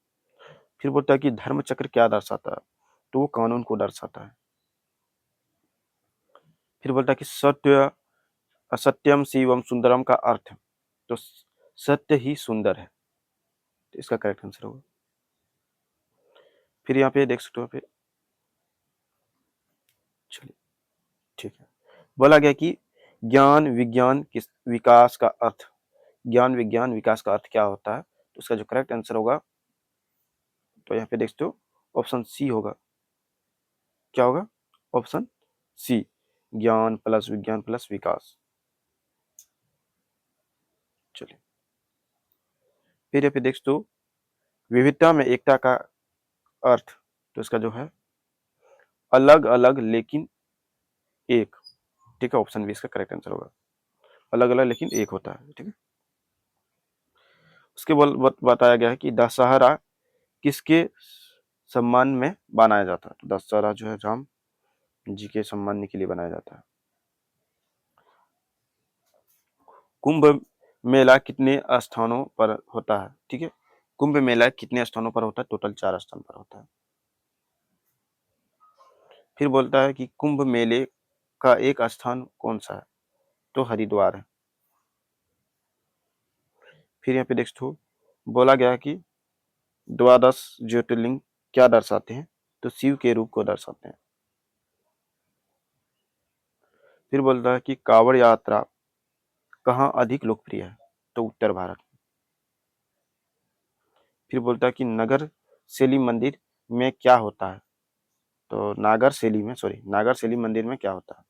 [SPEAKER 1] फिर बोलता है कि धर्म चक्र क्या दर्शाता है, तो वो कानून को दर्शाता है। फिर बोलता है कि सत्यम शिवम सुंदरम का अर्थ, तो सत्य ही सुंदर है, तो इसका करेक्ट आंसर होगा। फिर यहाँ पे देख सकते हो, पे चलिए ठीक है, बोला गया कि ज्ञान विज्ञान किस विकास का अर्थ, ज्ञान विज्ञान विकास का अर्थ क्या होता है, तो उसका जो करेक्ट आंसर होगा, तो यहाँ पे देखते हो ऑप्शन सी होगा। क्या होगा, ऑप्शन सी, ज्ञान प्लस विज्ञान प्लस विकास। चलिए फिर यहाँ पे देखते हो विविधता में एकता का अर्थ, तो इसका जो है अलग अलग लेकिन एक, ठीक है, ऑप्शन बी इसका करेक्ट आंसर होगा। अलग अलग लेकिन एक होता है, ठीक है। उसके बताया गया है कि दशहरा किसके सम्मान में बनाया जाता है, तो दशहरा जो है राम जी के सम्मान के लिए बनाया जाता है। कुंभ मेला कितने स्थानों पर होता है, ठीक है, कुंभ मेला कितने स्थानों पर होता है, टोटल 4 स्थान पर होता है। फिर बोलता है कि कुंभ मेले का एक स्थान कौन सा है, तो हरिद्वार है। फिर यहाँ पे देखो बोला गया है कि द्वादश ज्योतिर्लिंग क्या दर्शाते हैं, तो शिव के रूप को दर्शाते हैं। फिर बोलता है कि कांवड़ यात्रा कहाँ अधिक लोकप्रिय है, तो उत्तर भारत। फिर बोलता है कि नगर शैली मंदिर में क्या होता है, तो नागर शैली मंदिर में क्या होता है,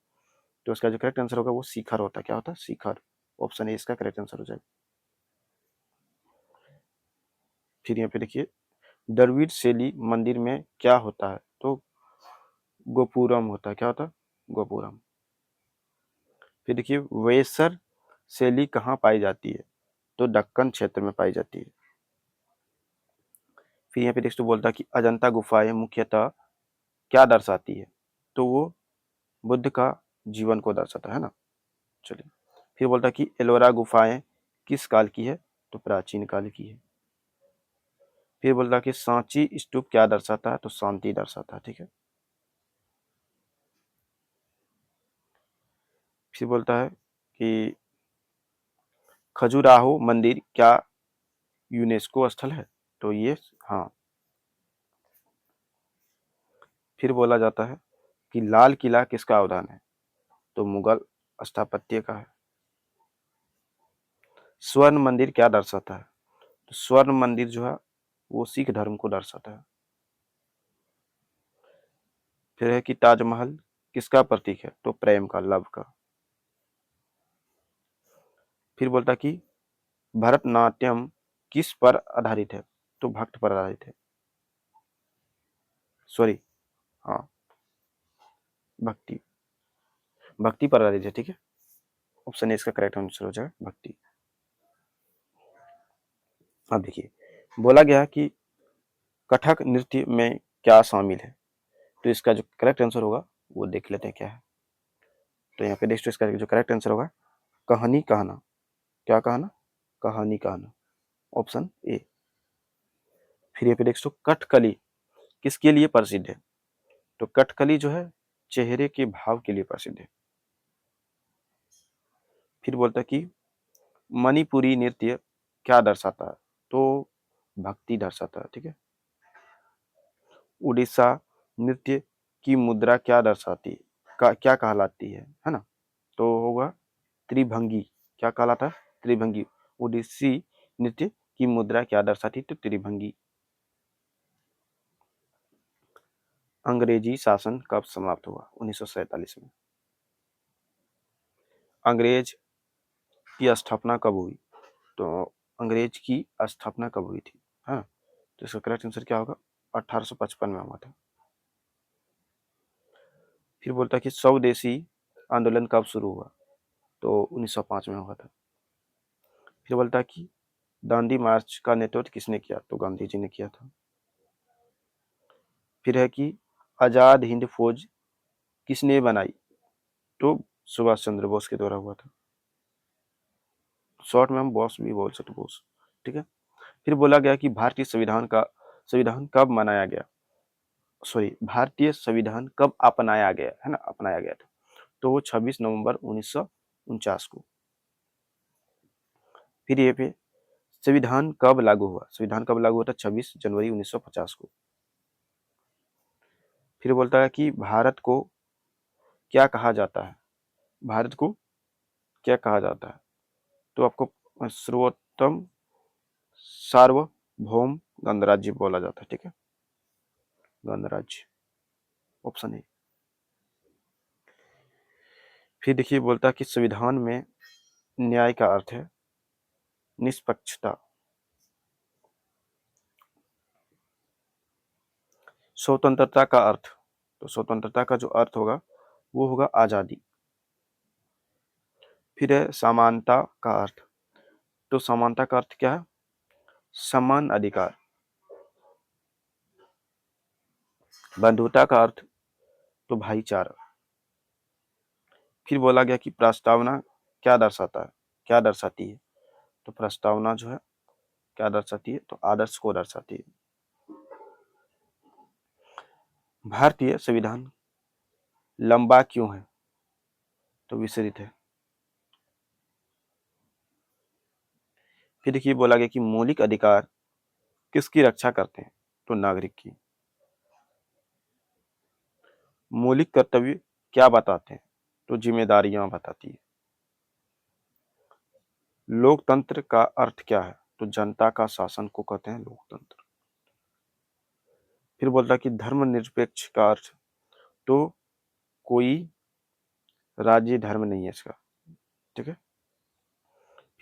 [SPEAKER 1] तो उसका जो करेक्ट आंसर होगा वो शिखर होता है। क्या होता है, शिखर, ऑप्शन ए इसका करेक्ट आंसर हो जाएगा। फिर यहाँ पे देखिए द्रविड़ शैली मंदिर में क्या होता है, तो गोपुरम होता है। क्या होता है, गोपुरम। फिर देखिए वेसर शैली कहाँ पाई जाती है, तो दक्कन क्षेत्र में पाई जाती है। फिर यहाँ पे देखो बोलता है कि अजंता गुफाएं मुख्यतः क्या दर्शाती है, तो वो बुद्ध का जीवन को दर्शाता है ना। चलिए फिर बोलता है कि एलोरा गुफाएं किस काल की है, तो प्राचीन काल की है। फिर बोलता है कि सांची स्तूप क्या दर्शाता है, तो शांति दर्शाता है, ठीक है। फिर बोलता है कि खजुराहो मंदिर क्या यूनेस्को स्थल है, तो ये हाँ। फिर बोला जाता है कि लाल किला किसका अवदान है, तो मुगल स्थापत्य का है। स्वर्ण मंदिर क्या दर्शाता है? तो स्वर्ण मंदिर जो है वो सिख धर्म को दर्शाता है। फिर है कि ताजमहल किसका प्रतीक है? तो प्रेम का, लव का। फिर बोलता कि भरतनाट्यम किस पर आधारित है? तो भक्त पर आधारित है। सॉरी, हाँ, भक्ति, भक्ति पर आधारित है। ठीक है, ऑप्शन ए इसका करेक्ट आंसर हो जाएगा, भक्ति। अब देखिए, बोला गया कि कथक नृत्य में क्या शामिल है? तो इसका जो करेक्ट आंसर होगा वो देख लेते हैं क्या है। तो यहाँ पे नेक्स्ट इसका जो करेक्ट आंसर होगा, कहानी कहना। क्या कहना? कहानी कहना, ऑप्शन ए। फिर यहाँ पे देख कथकली किसके लिए प्रसिद्ध है? तो कथकली जो है चेहरे के भाव के लिए प्रसिद्ध है। फिर बोलता है कि मणिपुरी नृत्य क्या दर्शाता है? तो भक्ति दर्शाता है। ठीक है। उड़ीसा नृत्य की मुद्रा क्या दर्शाती है, क्या कहलाती है ना? तो होगा त्रिभंगी। क्या कहलाता है? त्रिभंगी। उड़ीसी नृत्य की मुद्रा क्या दर्शाती है? तो त्रिभंगी। अंग्रेजी शासन कब समाप्त हुआ? 1947 में। अंग्रेज की स्थापना कब हुई? तो अंग्रेज की स्थापना कब हुई थी? हाँ, तो इसका करेक्ट आंसर क्या होगा? 1855 में हुआ था। फिर बोलता है कि स्वदेशी आंदोलन कब शुरू हुआ? तो 1905 में हुआ था। फिर बोलता है कि दांडी मार्च का नेतृत्व किसने किया? तो गांधी जी ने किया था। फिर है कि आजाद हिंद फौज किसने बनाई? तो सुभाष चंद्र बोस के द्वारा हुआ था। शॉर्ट में हम बॉस भी बोल सकते, बोस। ठीक है। फिर बोला गया कि भारतीय संविधान कब मनाया गया? सॉरी, भारतीय संविधान कब अपनाया गया है ना? अपनाया गया था। तो वो 26 नवंबर 1949 को। फिर ये पे संविधान कब लागू हुआ? संविधान कब लागू हुआ था? 26 जनवरी 1950 को। फिर बोलता है कि भारत को क्या कहा जाता है? भारत को क्या कहा जाता है? तो आपको सर्वोत्तम सार्वभौम गणराज्य बोला जाता है। ठीक है, गणराज्य, ऑप्शन ए। फिर देखिए, बोलता है कि संविधान में न्याय का अर्थ है निष्पक्षता। स्वतंत्रता का अर्थ, तो स्वतंत्रता का जो अर्थ होगा वो होगा आजादी। फिर है समानता का अर्थ। तो समानता का अर्थ क्या है? समान अधिकार। बंधुता का अर्थ तो भाईचारा। फिर बोला गया कि प्रस्तावना क्या दर्शाता है, क्या दर्शाती है? तो प्रस्तावना जो है क्या दर्शाती है? तो आदर्श को दर्शाती है। भारतीय संविधान लंबा क्यों है? तो विस्तृत है। फिर देखिए, बोला गया कि मौलिक अधिकार किसकी रक्षा करते हैं? तो नागरिक की। मौलिक कर्तव्य क्या बताते हैं? तो जिम्मेदारियां बताती है। लोकतंत्र का अर्थ क्या है? तो जनता का शासन को कहते हैं लोकतंत्र। फिर बोलता है कि धर्मनिरपेक्ष का अर्थ, तो कोई राज्य धर्म नहीं है इसका। ठीक है।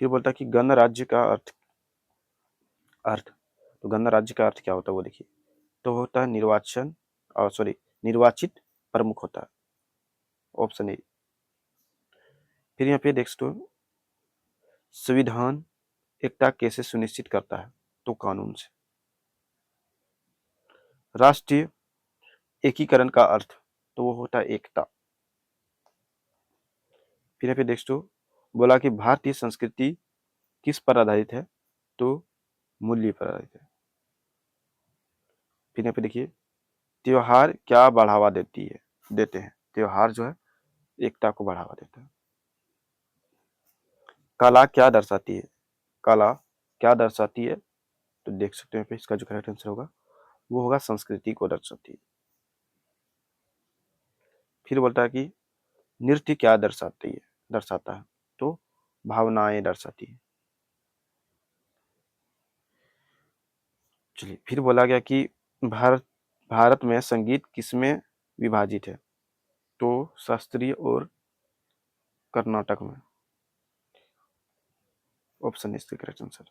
[SPEAKER 1] फिर बोलता है कि गणराज्य का अर्थ तो गणराज्य का अर्थ क्या होता है वो देखिए। तो होता है निर्वाचन, और सॉरी, निर्वाचित प्रमुख होता है, ऑप्शन ए। फिर यहाँ पे देख सकते हो, संविधान एकता कैसे सुनिश्चित करता है? तो कानून से। राष्ट्रीय एकीकरण का अर्थ, तो वो होता है एकता। फिर यहाँ पे देख सकते हो, बोला कि भारतीय संस्कृति किस पर आधारित है? तो मूल्य पर आधारित है। फिर यहाँ पे देखिए, त्योहार क्या बढ़ावा देते हैं? त्योहार जो है एकता को बढ़ावा देता है। कला क्या दर्शाती है? कला क्या दर्शाती है? तो देख सकते हैं पे इसका जो करेक्ट आंसर होगा वो होगा संस्कृति को दर्शाती है। फिर बोलता है कि नृत्य क्या दर्शाती है? दर्शाता है? तो भावनाएं दर्शाती है। चलिए, फिर बोला गया कि भारत भारत में संगीत किसमें विभाजित है? तो शास्त्रीय और कर्नाटक में। Option is the correct answer.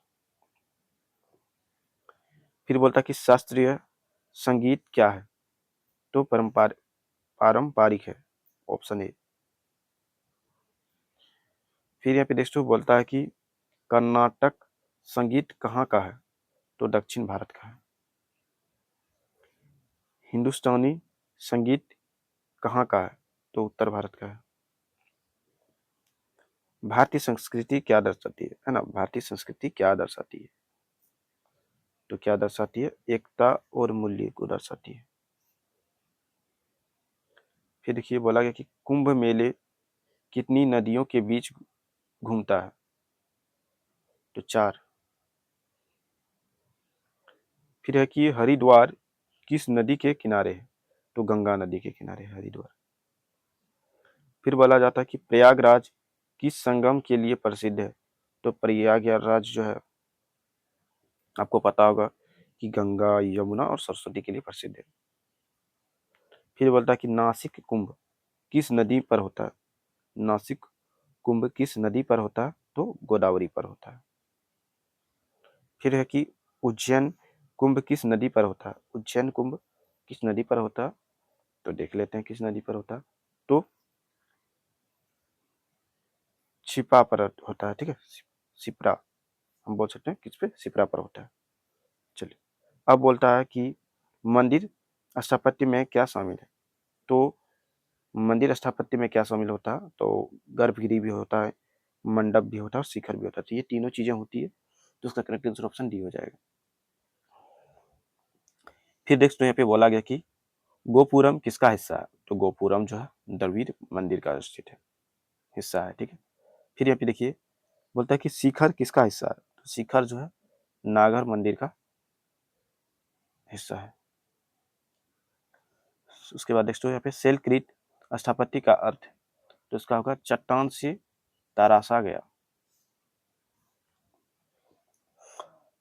[SPEAKER 1] फिर बोलता है कि शास्त्रीय संगीत क्या है? तो पारंपरिक है। Option A. फिर यहाँ पे नेक्स्ट बोलता है कि कर्नाटक संगीत कहाँ का है? तो दक्षिण भारत का है। हिंदुस्तानी संगीत कहाँ का है? तो उत्तर भारत का है। भारतीय संस्कृति क्या दर्शाती है ना? भारतीय संस्कृति क्या दर्शाती है? तो क्या दर्शाती है? एकता और मूल्य को दर्शाती है। फिर देखिए बोला गया कि कुंभ मेले कितनी नदियों के बीच घूमता है? तो 4। फिर है कि हरिद्वार किस नदी के किनारे है? तो गंगा नदी के किनारे है हरिद्वार। फिर बोला जाता है कि प्रयागराज किस संगम के लिए प्रसिद्ध है? तो प्रयागराज जो है आपको पता होगा कि गंगा, यमुना और सरस्वती के लिए प्रसिद्ध है। फिर बोलता है कि नासिक कुंभ किस नदी पर होता है? नासिक कुंभ किस नदी पर होता है? तो गोदावरी पर होता है। फिर है कि उज्जैन कुंभ किस नदी पर होता है? उज्जैन कुंभ किस नदी पर होता है? तो देख लेते हैं किस नदी पर होता है। तो छिपा पर होता है, ठीक है। सिप्रा, हम बोल सकते हैं किस पे? सिप्रा पर होता है। चलिए, अब बोलता है कि मंदिर स्थापत्य में क्या शामिल है? तो मंदिर स्थापत्य में क्या शामिल होता है? तो गर्भगृह भी होता है, मंडप भी होता है और शिखर भी होता है। तो ये तीनों चीजें होती है, तो उसका करेक्ट आंसर ऑप्शन डी हो जाएगा। फिर नेक्स्ट यहाँ पे बोला गया कि गोपुरम किसका हिस्सा है? तो गोपुरम जो है द्रविड़ मंदिर का स्थित है, हिस्सा है, ठीक है। फिर यहाँ पे देखिए बोलता है कि शिखर किसका हिस्सा है? तो शिखर जो है नागर मंदिर का हिस्सा है। उसके बाद नेक्स्ट यहाँ पे शैलकृत स्थापत्य का अर्थ है, तो इसका होगा चट्टान से तराशा गया।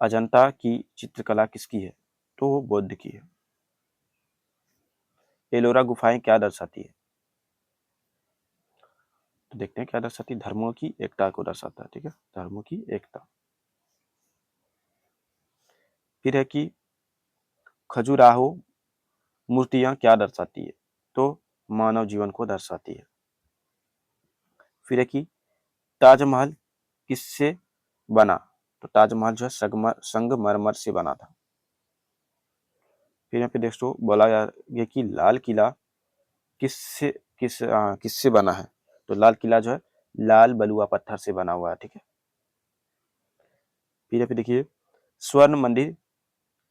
[SPEAKER 1] अजंता की चित्रकला किसकी है? तो वो बौद्ध की है। एलोरा गुफाएं क्या दर्शाती है? तो देखते हैं क्या दर्शाती है। धर्मों की एकता को दर्शाता है, ठीक है, धर्मों की एकता। फिर है कि खजुराहो मूर्तियां क्या दर्शाती है? तो मानव जीवन को दर्शाती है। फिर है कि ताजमहल किससे बना? तो ताजमहल जो है संगमरमर से बना था। फिर यहाँ पे दोस्तों बोला गया कि लाल किला किससे किससे बना है? तो लाल किला जो है लाल बलुआ पत्थर से बना हुआ है, ठीक है। फिर यहाँ पे देखिए स्वर्ण मंदिर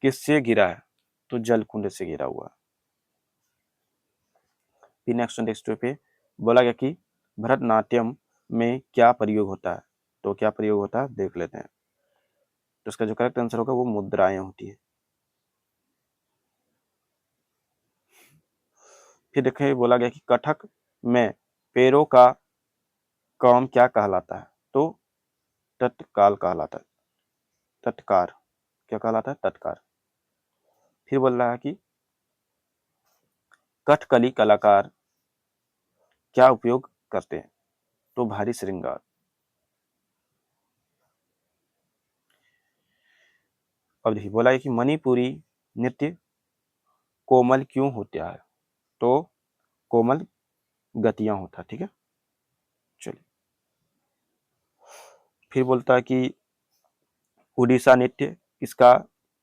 [SPEAKER 1] किससे घिरा है? तो जल कुंड से घिरा हुआ है। फिर नेक्स्ट पे बोला गया कि भरतनाट्यम में क्या प्रयोग होता है? तो क्या प्रयोग होता है देख लेते हैं। तो इसका जो करेक्ट आंसर होगा वो मुद्राएं होती है। फिर देखिए बोला गया कि कथक में पैरों का काम क्या कहलाता है? तो तत्काल कहलाता है, तत्कार। क्या कहलाता है? तत्कार। फिर बोल रहा है कि कथकली कलाकार क्या उपयोग करते हैं? तो भारी श्रृंगार। अब देखिए बोला है कि मणिपुरी नृत्य कोमल क्यों होता है? तो कोमल गतियां होता है, ठीक है। चलिए, फिर बोलता है कि उड़ीसा नृत्य किसका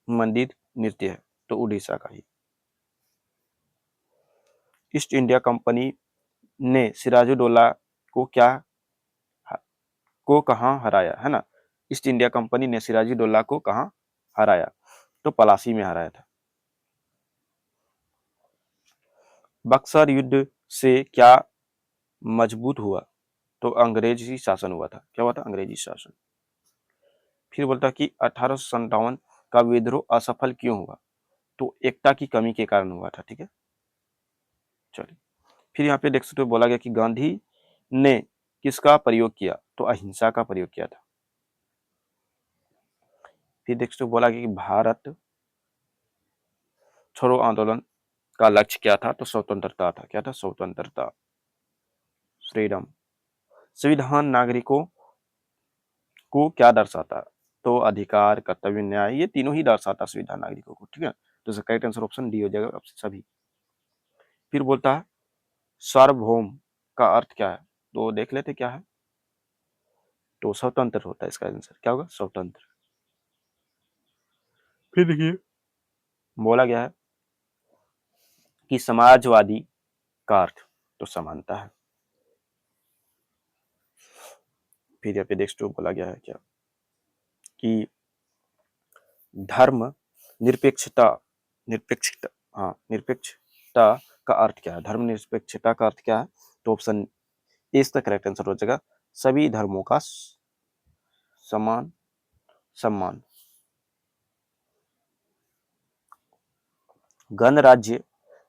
[SPEAKER 1] मंदिर नृत्य है? तो उड़ीसा का ही। ईस्ट इंडिया कंपनी ने सिराजुद्दौला को क्या को कहाँ हराया, है ना? ईस्ट इंडिया कंपनी ने सिराजुद्दौला को कहाँ हराया? तो पलासी में हराया था। बक्सर युद्ध से क्या मजबूत हुआ? तो अंग्रेजी शासन हुआ था। क्या हुआ था? अंग्रेजी शासन। फिर बोलता कि 1857 का विद्रोह असफल क्यों हुआ? तो एकता की कमी के कारण हुआ था, ठीक है। चलिए, फिर यहाँ पे देख सकते हो बोला गया कि गांधी ने किसका प्रयोग किया? तो अहिंसा का प्रयोग किया था। फिर नेक्स्ट बोला गया कि भारत छोड़ो आंदोलन का लक्ष्य क्या था? तो स्वतंत्रता था। क्या था? स्वतंत्रता, फ्रीडम। संविधान नागरिकों को क्या दर्शाता? तो अधिकार, कर्तव्य, न्याय, ये तीनों ही दर्शाता संविधान नागरिकों को। ठीक है, तो इसका करेक्ट आंसर ऑप्शन डी हो जाएगा ऑप्शन सभी। फिर बोलता है सार्वभौम का अर्थ क्या है? तो देख लेते क्या है। तो स्वतंत्र होता है इसका आंसर। क्या होगा? स्वतंत्र। फिर देखिए बोला गया है कि समाजवादी का अर्थ तो समानता है। फिर यहाँ पे नेक्स्ट बोला गया है क्या कि धर्म निरपेक्षता, निरपेक्षता, हाँ निरपेक्षता का अर्थ क्या है? धर्म निरपेक्षता का अर्थ क्या है? तो ऑप्शन ए इसका करेक्ट आंसर हो जाएगा सभी धर्मों का समान सम्मान। गणराज्य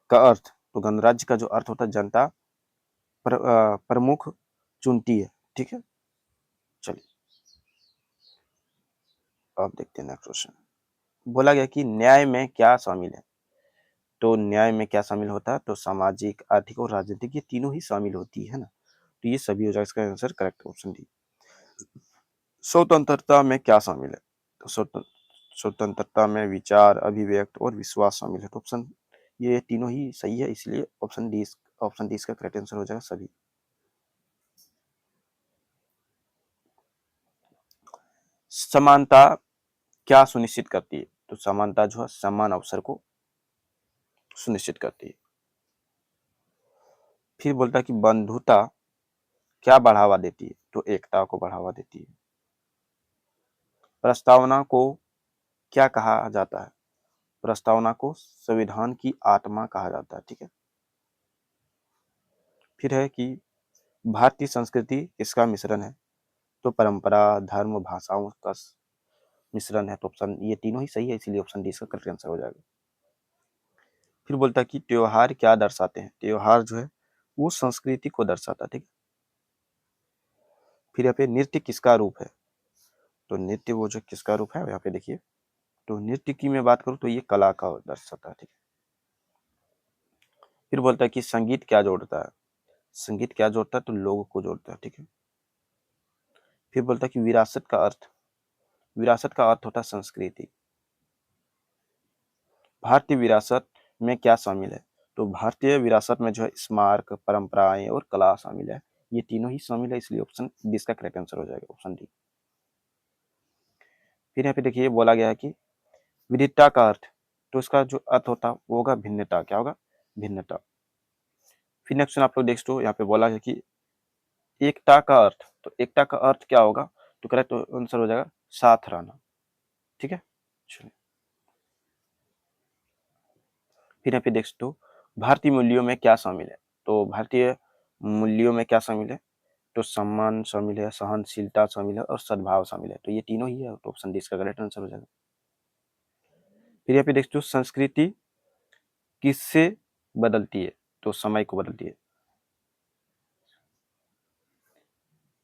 [SPEAKER 1] का अर्थ, तो गणराज्य का जो अर्थ होता है जनता प्रमुख चुनती है। ठीक है, चलिए अब देखते हैं नेक्स्ट क्वेश्चन। बोला गया कि न्याय में क्या शामिल है? तो न्याय में क्या शामिल होता है? तो सामाजिक, आर्थिक और राजनीतिक, ये तीनों ही शामिल होती है ना, तो ये सभी हो जाएगा इसका आंसर करेक्ट ऑप्शन डी। स्वतंत्रता में क्या शामिल है? तो स्वतंत्रता में विचार, अभिव्यक्त और विश्वास शामिल है। तो ऑप्शन ये तीनों ही सही है, इसलिए ऑप्शन डी इसका करेक्ट आंसर हो जाएगा सभी। समानता क्या सुनिश्चित करती है? तो समानता जो है समान अवसर को सुनिश्चित करती है। फिर बोलता है कि बंधुता क्या बढ़ावा देती है? तो एकता को बढ़ावा देती है। प्रस्तावना को क्या कहा जाता है? प्रस्तावना को संविधान की आत्मा कहा जाता है। ठीक है, फिर है कि भारतीय संस्कृति किसका मिश्रण है? तो परंपरा, धर्म, भाषाओं का मिश्रण है। तो ऑप्शन ये तीनों ही सही है, इसीलिए ऑप्शन डी इसका करेक्ट आंसर हो जाएगा। फिर बोलता है कि त्योहार क्या दर्शाते हैं? त्योहार जो है वो संस्कृति को दर्शाता है। ठीक है, फिर यहाँ पे नृत्य किसका रूप है? तो नृत्य वो जो किसका रूप है यहाँ पे देखिए, तो नृत्य की मैं बात करूँ तो ये कला का दर्शाता है। ठीक है, फिर बोलता है कि संगीत क्या जोड़ता है? संगीत क्या जोड़ता है? तो लोगों को जोड़ता है। ठीक है, फिर बोलता है कि विरासत का अर्थ, विरासत का अर्थ होता है संस्कृति। भारतीय विरासत में क्या शामिल है? तो भारतीय विरासत में जो है स्मारक, परंपराएं और कला शामिल है। ये तीनों ही शामिल है, इसलिए ऑप्शन डी इसका करेक्ट आंसर हो जाएगा, ऑप्शन डी। फिर यहाँ पे देखिए बोला गया है कि विविधता का अर्थ, तो इसका जो अर्थ होता है वो होगा भिन्नता। क्या होगा? भिन्नता। फिर नेक्स्ट आप लोग नेक्स्ट यहाँ पे बोला है कि एकता का अर्थ, तो एकता का अर्थ क्या होगा? तो करेक्ट आंसर हो जाएगा साथ रहना। ठीक है, चलिए फिर यहाँ पे नेक्स्ट भारतीय मूल्यों में क्या शामिल है? तो भारतीय मूल्यों में क्या शामिल है? तो सम्मान शामिल है, सहनशीलता शामिल है और सद्भाव शामिल है। तो ये तीनों ही है, तो ऑप्शन डी इसका करेक्ट आंसर हो जाएगा। फिर यहाँ पे देखते हो संस्कृति किससे बदलती है? तो समय को बदलती है।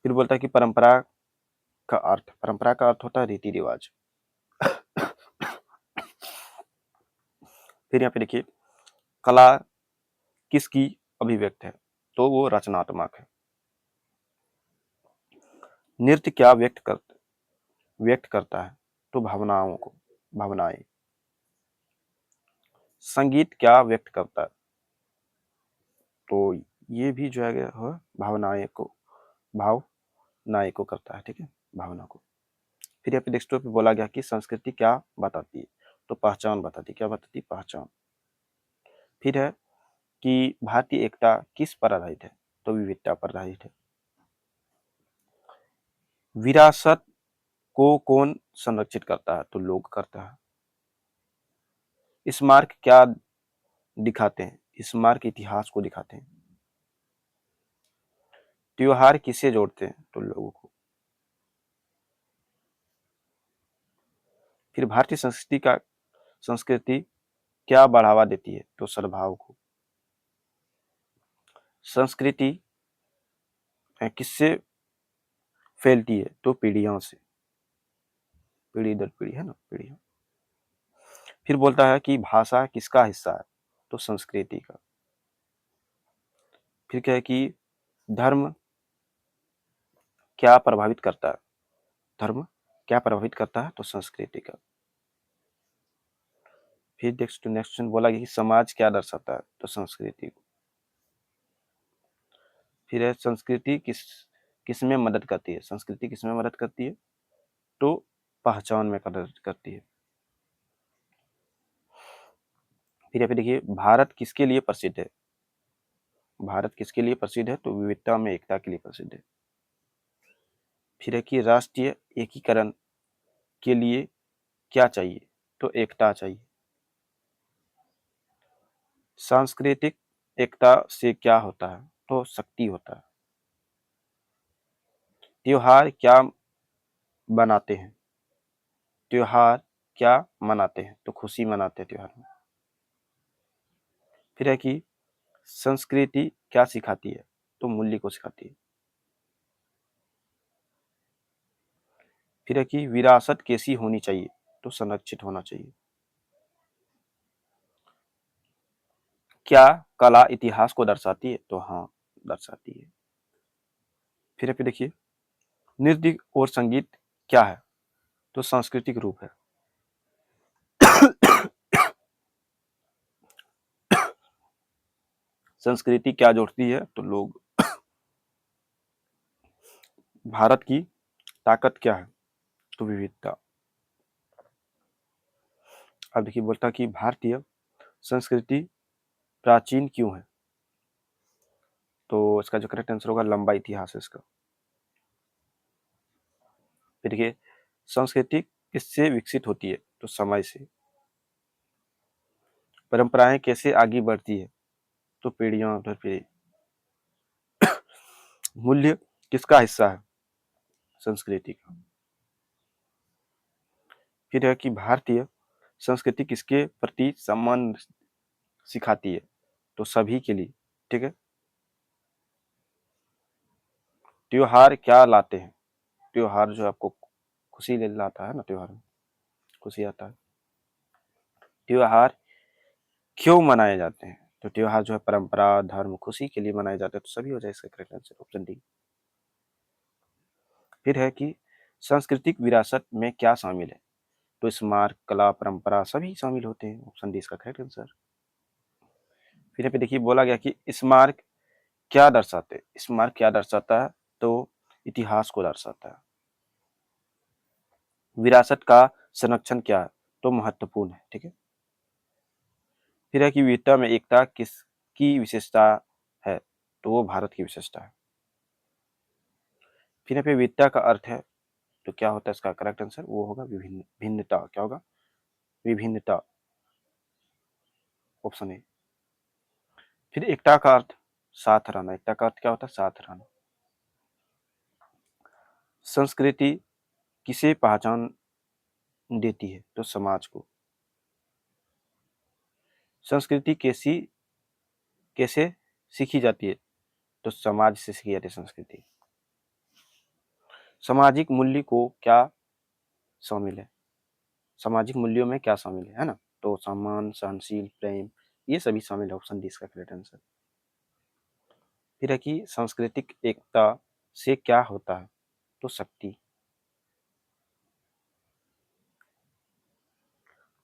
[SPEAKER 1] फिर बोलता है कि परंपरा का अर्थ, परंपरा का अर्थ होता है रीति रिवाज। फिर यहाँ पे देखिए कला किसकी अभिव्यक्त है? तो वो रचनात्मक है। नृत्य क्या व्यक्त करता है? तो भावनाओं को, भावनाएं। संगीत क्या व्यक्त करता है? तो ये भी जो है भावनाएं को, भावनाएं को करता है। ठीक है, भावना को। फिर यहाँ पे नेक्स्ट पे बोला गया कि संस्कृति क्या बताती है? तो पहचान बताती है। क्या बताती है? पहचान। फिर है कि भारतीय एकता किस पर आधारित है? तो विविधता पर आधारित है। विरासत को कौन संरक्षित करता है? तो लोग करता है। स्मारक क्या दिखाते हैं? स्मारक इतिहास को दिखाते हैं। त्योहार किसे जोड़ते हैं? तो लोगों को। फिर भारतीय संस्कृति क्या बढ़ावा देती है? तो सद्भाव को। संस्कृति किससे फैलती है? तो पीढ़ियों से, पीढ़ी दर पीढ़ी, है ना, पीढ़ियों। फिर बोलता है कि भाषा किसका हिस्सा है? तो संस्कृति का। फिर क्या है कि धर्म क्या प्रभावित करता है? धर्म क्या प्रभावित करता है? तो संस्कृति का। फिर नेक्स्ट क्वेश्चन बोला कि समाज क्या दर्शाता है? तो संस्कृति को। फिर है संस्कृति किस में मदद करती है? संस्कृति किस में मदद करती है? तो पहचान में मदद करती है। फिर देखिए भारत किसके लिए प्रसिद्ध है? भारत किसके लिए प्रसिद्ध है? तो विविधता में एकता के लिए प्रसिद्ध है। फिर है कि राष्ट्रीय एकीकरण के लिए क्या चाहिए? तो एकता चाहिए। सांस्कृतिक एकता से क्या होता है? तो शक्ति होता है। त्योहार क्या बनाते हैं? त्योहार क्या मनाते हैं? तो खुशी मनाते हैं त्योहार में। फिर है कि संस्कृति क्या सिखाती है? तो मूल्य को सिखाती है। फिर है कि विरासत कैसी होनी चाहिए? तो संरक्षित होना चाहिए। क्या कला इतिहास को दर्शाती है? तो हाँ, दर्शाती है। फिर देखिए नृत्य और संगीत क्या है? तो सांस्कृतिक रूप है। संस्कृति क्या जोड़ती है? तो लोग। भारत की ताकत क्या है? तो विविधता। अब देखिए बोलता कि भारतीय संस्कृति प्राचीन क्यों है? तो इसका जो करेक्ट आंसर होगा लंबा इतिहास है इसका। फिर देखिए संस्कृति किससे विकसित होती है? तो समय से। परंपराएं कैसे आगे बढ़ती है? तो पीढ़ियों दर पीढ़ी। मूल्य किसका हिस्सा है? संस्कृति का। फिर है कि भारतीय संस्कृति किसके प्रति सम्मान सिखाती है? तो सभी के लिए। ठीक है। त्योहार क्या लाते हैं? त्योहार जो आपको खुशी ले लाता है ना, त्योहार में खुशी आता है। त्योहार क्यों मनाए जाते हैं? तो त्योहार जो है परंपरा, धर्म, खुशी के लिए मनाए जाते हैं। तो सभी हो जाए इसका करेक्ट आंसर ऑप्शन डी। फिर है कि सांस्कृतिक विरासत में क्या शामिल है? तो स्मारक, कला, परंपरा सभी शामिल होते हैं। ऑप्शन डी इसका करेक्ट आंसर। फिर पे देखिए बोला गया कि स्मारक क्या दर्शाते हैं? स्मारक क्या दर्शाता है? तो इतिहास को दर्शाता है। विरासत का संरक्षण क्या है? तो महत्वपूर्ण है। ठीक है। फिर है कि विविधता में एकता किसकी विशेषता है? तो वो भारत की विशेषता है। फिर पे विविधता का अर्थ है तो क्या होता है? इसका करेक्ट आंसर वो होगा विभिन्न, भिन्नता। क्या होगा? विभिन्नता। Option A. फिर एकता का अर्थ साथ रहना। एकता का अर्थ क्या होता है? साथ रहना। संस्कृति किसे पहचान देती है? तो समाज को। संस्कृति कैसे सीखी जाती है? तो समाज से सीखी जाती है संस्कृति। सामाजिक मूल्य को क्या शामिल है? सामाजिक मूल्यों में क्या शामिल है ना? तो सम्मान, सहनशील, प्रेम, ये सभी शामिल है। ऑप्शन डी इसका करेक्ट आंसर। फिर है कि सांस्कृतिक एकता से क्या होता है? तो शक्ति।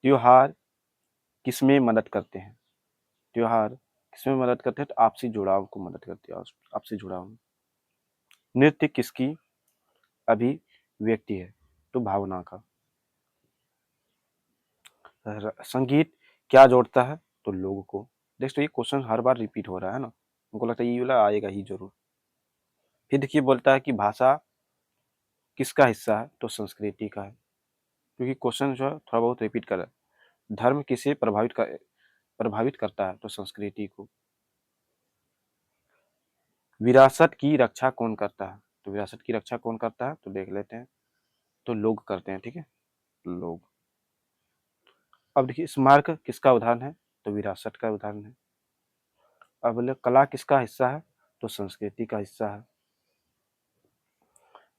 [SPEAKER 1] त्योहार किसमें मदद करते हैं? त्योहार किसमें मदद करते हैं? तो आपसी जुड़ाव को मदद करते हैं। आपसी जुड़ाव में। नृत्य किसकी अभिव्यक्ति है? तो भावना का। संगीत क्या जोड़ता है? तो लोगों को। देखो ये क्वेश्चन हर बार रिपीट हो रहा है ना, हमको लगता है ये वाला आएगा ही जरूर। फिर देखिए बोलता है कि भाषा किसका हिस्सा है? तो संस्कृति का है। क्योंकि क्वेश्चन जो है थोड़ा बहुत रिपीट कर रहा है। धर्म किसे प्रभावित करता है? तो संस्कृति को। विरासत की रक्षा कौन करता है? तो विरासत की रक्षा कौन करता है? तो देख लेते हैं। तो लोग करते हैं। ठीक है, लोग। अब देखिए स्मारक किसका उदाहरण है? तो विरासत का उदाहरण है। अब बोले कला किसका हिस्सा है? तो संस्कृति का हिस्सा है।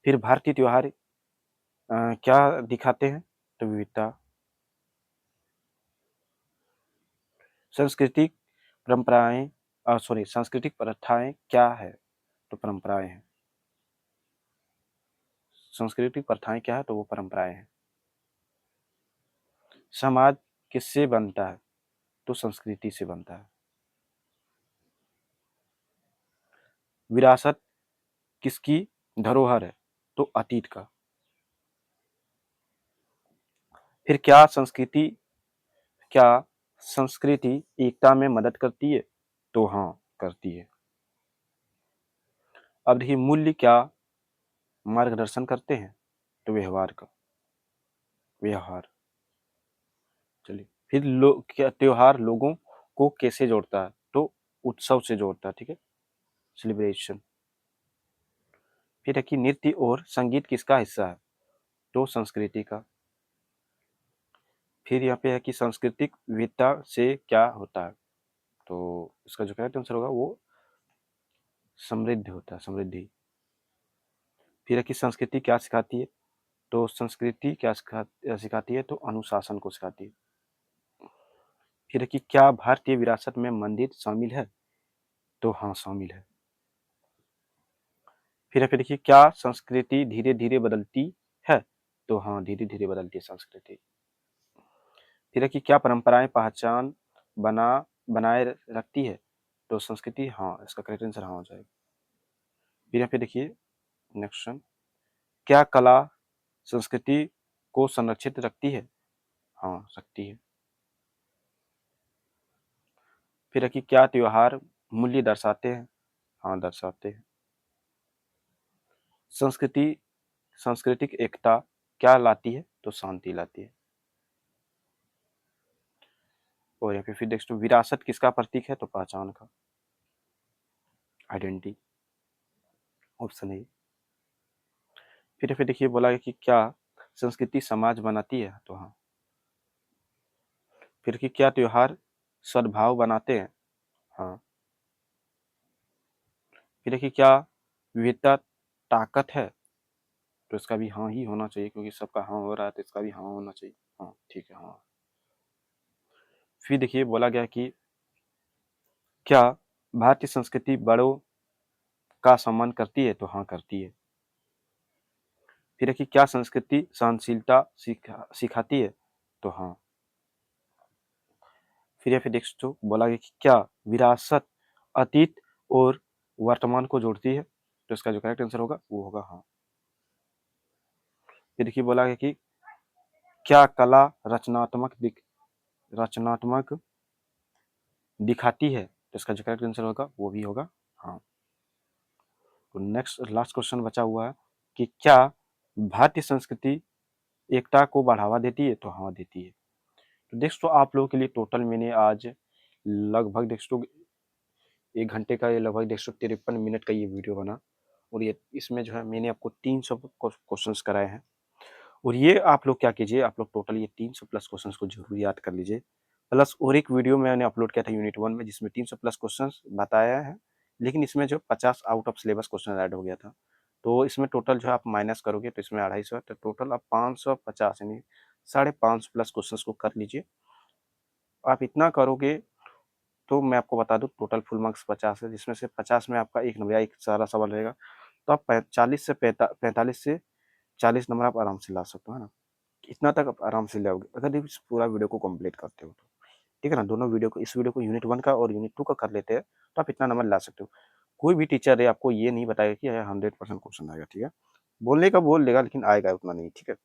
[SPEAKER 1] फिर भारतीय त्योहार क्या दिखाते हैं? तो विविधता। सांस्कृतिक परंपराएँ सांस्कृतिक प्रथाएँ क्या है? तो परंपराएँ हैं। सांस्कृतिक प्रथाएँ क्या है? तो वो परंपराएँ हैं। समाज किससे बनता है? तो संस्कृति से बनता है। विरासत किसकी धरोहर है? तो अतीत का। फिर क्या संस्कृति एकता में मदद करती है? तो हाँ, करती है। अब देखिए, मूल्य क्या मार्गदर्शन करते हैं? तो व्यवहार का। व्यवहार। चलिए, फिर क्या त्योहार लोगों को कैसे जोड़ता है? तो उत्सव से जोड़ता है, ठीक है, सेलिब्रेशन। फिर है कि नृत्य और संगीत किसका हिस्सा है? तो संस्कृति का। फिर यहाँ पे है कि सांस्कृतिक विविधता से क्या होता है? तो इसका जो करेक्ट आंसर होगा वो समृद्ध होता है, समृद्धि। फिर है कि संस्कृति क्या सिखाती है? तो संस्कृति क्या सिखाती है? तो अनुशासन को सिखाती है। फिर है कि क्या भारतीय विरासत में मंदिर शामिल है? तो हाँ, शामिल है। फिर है फिर देखिए, क्या संस्कृति धीरे धीरे बदलती है? तो हाँ, धीरे धीरे बदलती है संस्कृति। फिर है कि क्या परंपराएं पहचान बना बनाए रखती है? तो संस्कृति, हाँ, इसका करेक्ट आंसर हाँ हो जाएगा। फिर यहाँ पे देखिए नेक्स्ट क्वेश्चन, क्या कला संस्कृति को संरक्षित रखती है? हाँ, रखती है। फिर है कि क्या त्योहार मूल्य दर्शाते हैं? हाँ, दर्शाते हैं। संस्कृति सांस्कृतिक एकता क्या लाती है? तो शांति लाती है। और यहाँ पे फिर नेक्स्ट, विरासत किसका प्रतीक है? तो पहचान का, आइडेंटिटी, ऑप्शन है। फिर देखिए बोला है कि क्या संस्कृति समाज बनाती है? तो हाँ। फिर कि क्या त्योहार सद्भाव बनाते हैं? हाँ। फिर देखिए, क्या विविधता ताकत है? तो इसका भी हाँ ही होना चाहिए, क्योंकि सबका हाँ हो रहा है तो इसका भी हाँ होना चाहिए। हाँ, ठीक है, हाँ। फिर देखिए बोला गया कि क्या भारतीय संस्कृति बड़ों का सम्मान करती है? तो हाँ, करती है। फिर देखिए, क्या संस्कृति सहनशीलता सिखाती है? तो हाँ। फिर नेक्स्ट जो बोला गया कि क्या विरासत अतीत और वर्तमान को जोड़ती है? तो इसका जो करेक्ट आंसर होगा वो होगा हाँ। फिर देखिए बोला गया कि क्या कला रचनात्मक दिखाती है? तो इसका जो करेक्ट आंसर होगा वो भी होगा हाँ। तो नेक्स्ट लास्ट क्वेश्चन बचा हुआ है कि क्या भारतीय संस्कृति एकता को बढ़ावा देती है? तो हाँ, देती है। तो दोस्तों, आप लोगों के लिए टोटल मैंने आज लगभग दोस्तों 1 घंटे का, ये लगभग 153 मिनट का ये वीडियो बना। और ये इसमें जो है मैंने आपको 300 क्वेश्चंस कराए हैं। और ये आप लोग क्या कीजिए, आप लोग टोटल ये 300 प्लस क्वेश्चंस को जरूर याद कर लीजिए। प्लस और एक वीडियो मैंने अपलोड किया था यूनिट 1 में, जिसमें 300 प्लस क्वेश्चंस बताया है, लेकिन इसमें जो 50 out of syllabus question add हो गया था। तो इसमें टोटल जो है आप माइनस करोगे तो इसमें 250 है, तो टोटल आप 550 यानी 550 प्लस क्वेश्चंस को कर लीजिए। आप इतना करोगे तो मैं आपको बता दूं टोटल फुल मार्क्स 50 है, जिसमें से 50 में आपका 1 नंबर या एक सारा सवाल रहेगा। तो आप 45 से 40 नंबर आप आराम से ला सकते हो, है ना। इतना तक आप आराम से ले आओगे अगर इस पूरा वीडियो को कंप्लीट करते हो तो, ठीक है ना। दोनों वीडियो को, इस वीडियो को यूनिट 1 का और यूनिट 2 का कर लेते हैं तो आप इतना नंबर ला सकते हो। कोई भी टीचर है आपको ये नहीं बताएगा कि 100% क्वेश्चन आएगा, ठीक है। बोलने का बोल लेगा लेकिन आएगा उतना नहीं, ठीक है।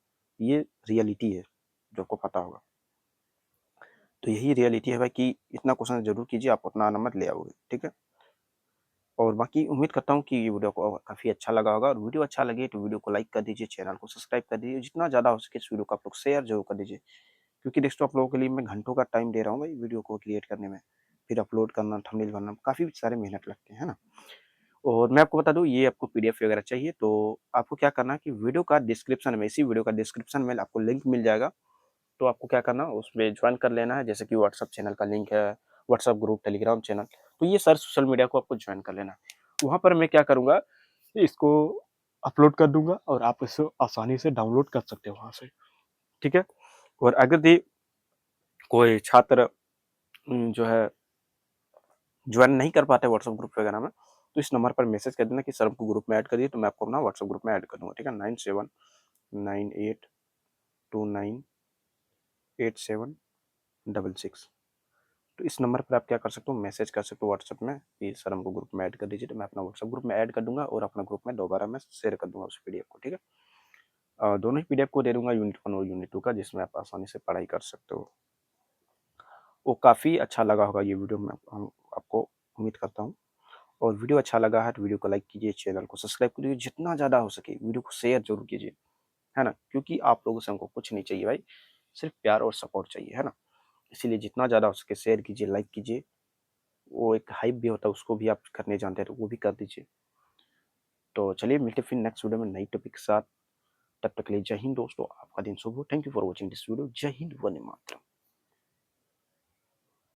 [SPEAKER 1] ये रियलिटी है जो आपको पता होगा। तो यही रियलिटी है भाई कि इतना क्वेश्चन जरूर कीजिए, आप उतना नंबर ले आओगे, ठीक है। और बाकी उम्मीद करता हूँ कि ये वीडियो को काफ़ी अच्छा लगा होगा, और वीडियो अच्छा लगे तो वीडियो को लाइक कर दीजिए, चैनल को सब्सक्राइब कर दीजिए, जितना ज़्यादा हो सके इस वीडियो को आप लोग शेयर जरूर कर दीजिए। क्योंकि दोस्तों, आप लोगों के लिए मैं घंटों का टाइम दे रहा हूँ भाई वीडियो को क्रिएट करने में, फिर अपलोड करना, थंबनेल बनना, काफ़ी सारे मेहनत लगते हैं, है ना। और मैं आपको बता दूँ, ये आपको पीडीएफ वगैरह चाहिए तो आपको क्या करना है कि वीडियो का डिस्क्रिप्शन में, इसी वीडियो का डिस्क्रिप्शन में आपको लिंक मिल जाएगा। तो आपको क्या करना है, उसमें ज्वाइन कर लेना है, जैसे कि व्हाट्सअप चैनल का लिंक है, व्हाट्सअप ग्रुप, टेलीग्राम चैनल। तो ये सारे सोशल मीडिया को आपको ज्वाइन कर लेना है। वहाँ पर मैं क्या करूँगा, इसको अपलोड कर दूंगा और आप इसे आसानी से डाउनलोड कर सकते हो वहाँ से, ठीक है। और अगर भी कोई छात्र जो है ज्वाइन नहीं कर पाते व्हाट्सएप ग्रुप वगैरह में, तो इस नंबर पर मैसेज कर देना कि सर हमको ग्रुप में ऐड करिए, तो मैं आपको अपना व्हाट्सएप ग्रुप में ऐड कर दूंगा, ठीक है। 9798298766। तो इस नंबर पर आप क्या कर सकते हो, मैसेज कर सकते हो व्हाट्सएप में कि सर हमको ग्रुप में ऐड कर दीजिए, तो मैं अपना व्हाट्सएप ग्रुप में ऐड कर दूंगा और अपना ग्रुप में दोबारा मैं शेयर कर दूंगा उस पीडीएफ को, ठीक है। दोनों ही पीडीएफ को दे दूंगा, यूनिट 1 और यूनिट 2 का, जिसमें आप आसानी से पढ़ाई कर सकते हो। वो काफ़ी अच्छा लगा होगा ये वीडियो, मैं आपको उम्मीद करता हूँ। और वीडियो अच्छा लगा है तो वीडियो को लाइक कीजिए, चैनल को सब्सक्राइब कीजिए, जितना ज़्यादा हो सके वीडियो को शेयर जरूर कीजिए, है ना, क्योंकि आप लोगों से हमको कुछ नहीं चाहिए भाई, सिर्फ प्यार और सपोर्ट चाहिए, है ना। इसीलिए जितना ज़्यादा हो सके शेयर कीजिए, लाइक कीजिए। वो एक हाइप भी होता है, उसको भी आप करने जानते हैं तो वो भी कर दीजिए। तो चलिए मिलते हैं फिर नेक्स्ट वीडियो में नई टॉपिक के साथ। तब तक के लिए जय हिंद दोस्तों, आपका दिन शुभ हो। Thank you for watching this video. जय हिंद, वंदे मातरम।